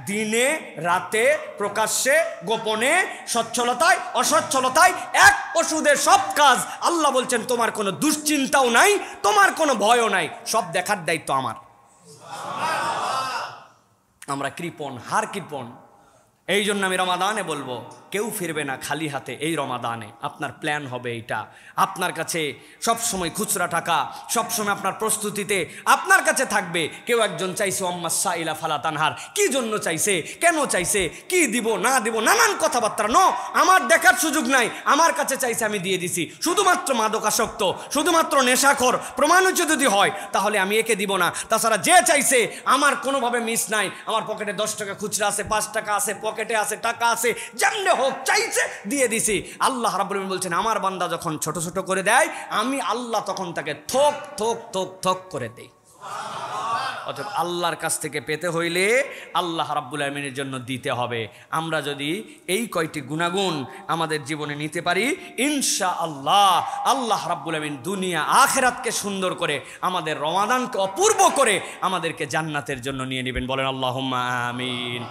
দিনে রাতে প্রকাশ্যে গোপনে সচ্ছলতায় অসচ্ছলতায়, এক ওষুধে সব কাজ। আল্লাহ বলছেন তোমার কোনো দুশ্চিন্তাও নাই, তোমার কোনো ভয়ও নাই, সব দেখার দায়িত্ব আমার। আমরা কৃপণ, হার কৃপণ। এই জন্য আমি রমাদানে বলবো কেউ ফিরবে না খালি হাতে। এই রমাদানে আপনার প্ল্যান হবে এইটা, আপনার কাছে সবসময় খুচরা টাকা, সবসময় আপনার প্রস্তুতিতে আপনার কাছে থাকবে। কেউ একজন চাইছে আম্মা সাইলা ফালা তানহার, কি জন্য চাইছে, কেন চাইছে, কি দিব না দিব, নানান কথাবার্তা। ন, আমার দেখার সুযোগ নাই, আমার কাছে চাইছে আমি দিয়ে দিছি। শুধুমাত্র মাদকাসক্ত, শুধুমাত্র নেশাখোর প্রমাণিত যদি হয় তাহলে আমি একে দিব না। তাছাড়া যে চাইছে আমার কোনোভাবে মিস নাই, আমার পকেটে 10 টাকা খুচরা আছে, 5 টাকা আছে, পকেটে আছে, টাকা আছে, যেমনে হোক চাইছে দিয়ে দিছি। আল্লাহ রাব্বুল আলামিন বলছেন আমার বান্দা যখন ছোট ছোট করে দেয়, আমি আল্লাহ তখন তাকে থোক থোক থোক থোক করে দেই। অতএব আল্লাহর কাছ থেকে পেতে হইলে আল্লাহ রাব্বুল আলামিনের জন্য দিতে হবে। আমরা যদি এই কয়টি গুণাগুণ আমাদের জীবনে নিতে পারি, ইনশাআল্লাহ আল্লাহ রাব্বুল আলামিন দুনিয়া আখিরাতকে সুন্দর করে, আমাদের রমাদানকে অপূর্ব করে আমাদেরকে জান্নাতের জন্য নিয়ে নেবেন। বলেন আল্লাহুম্মা আমিন।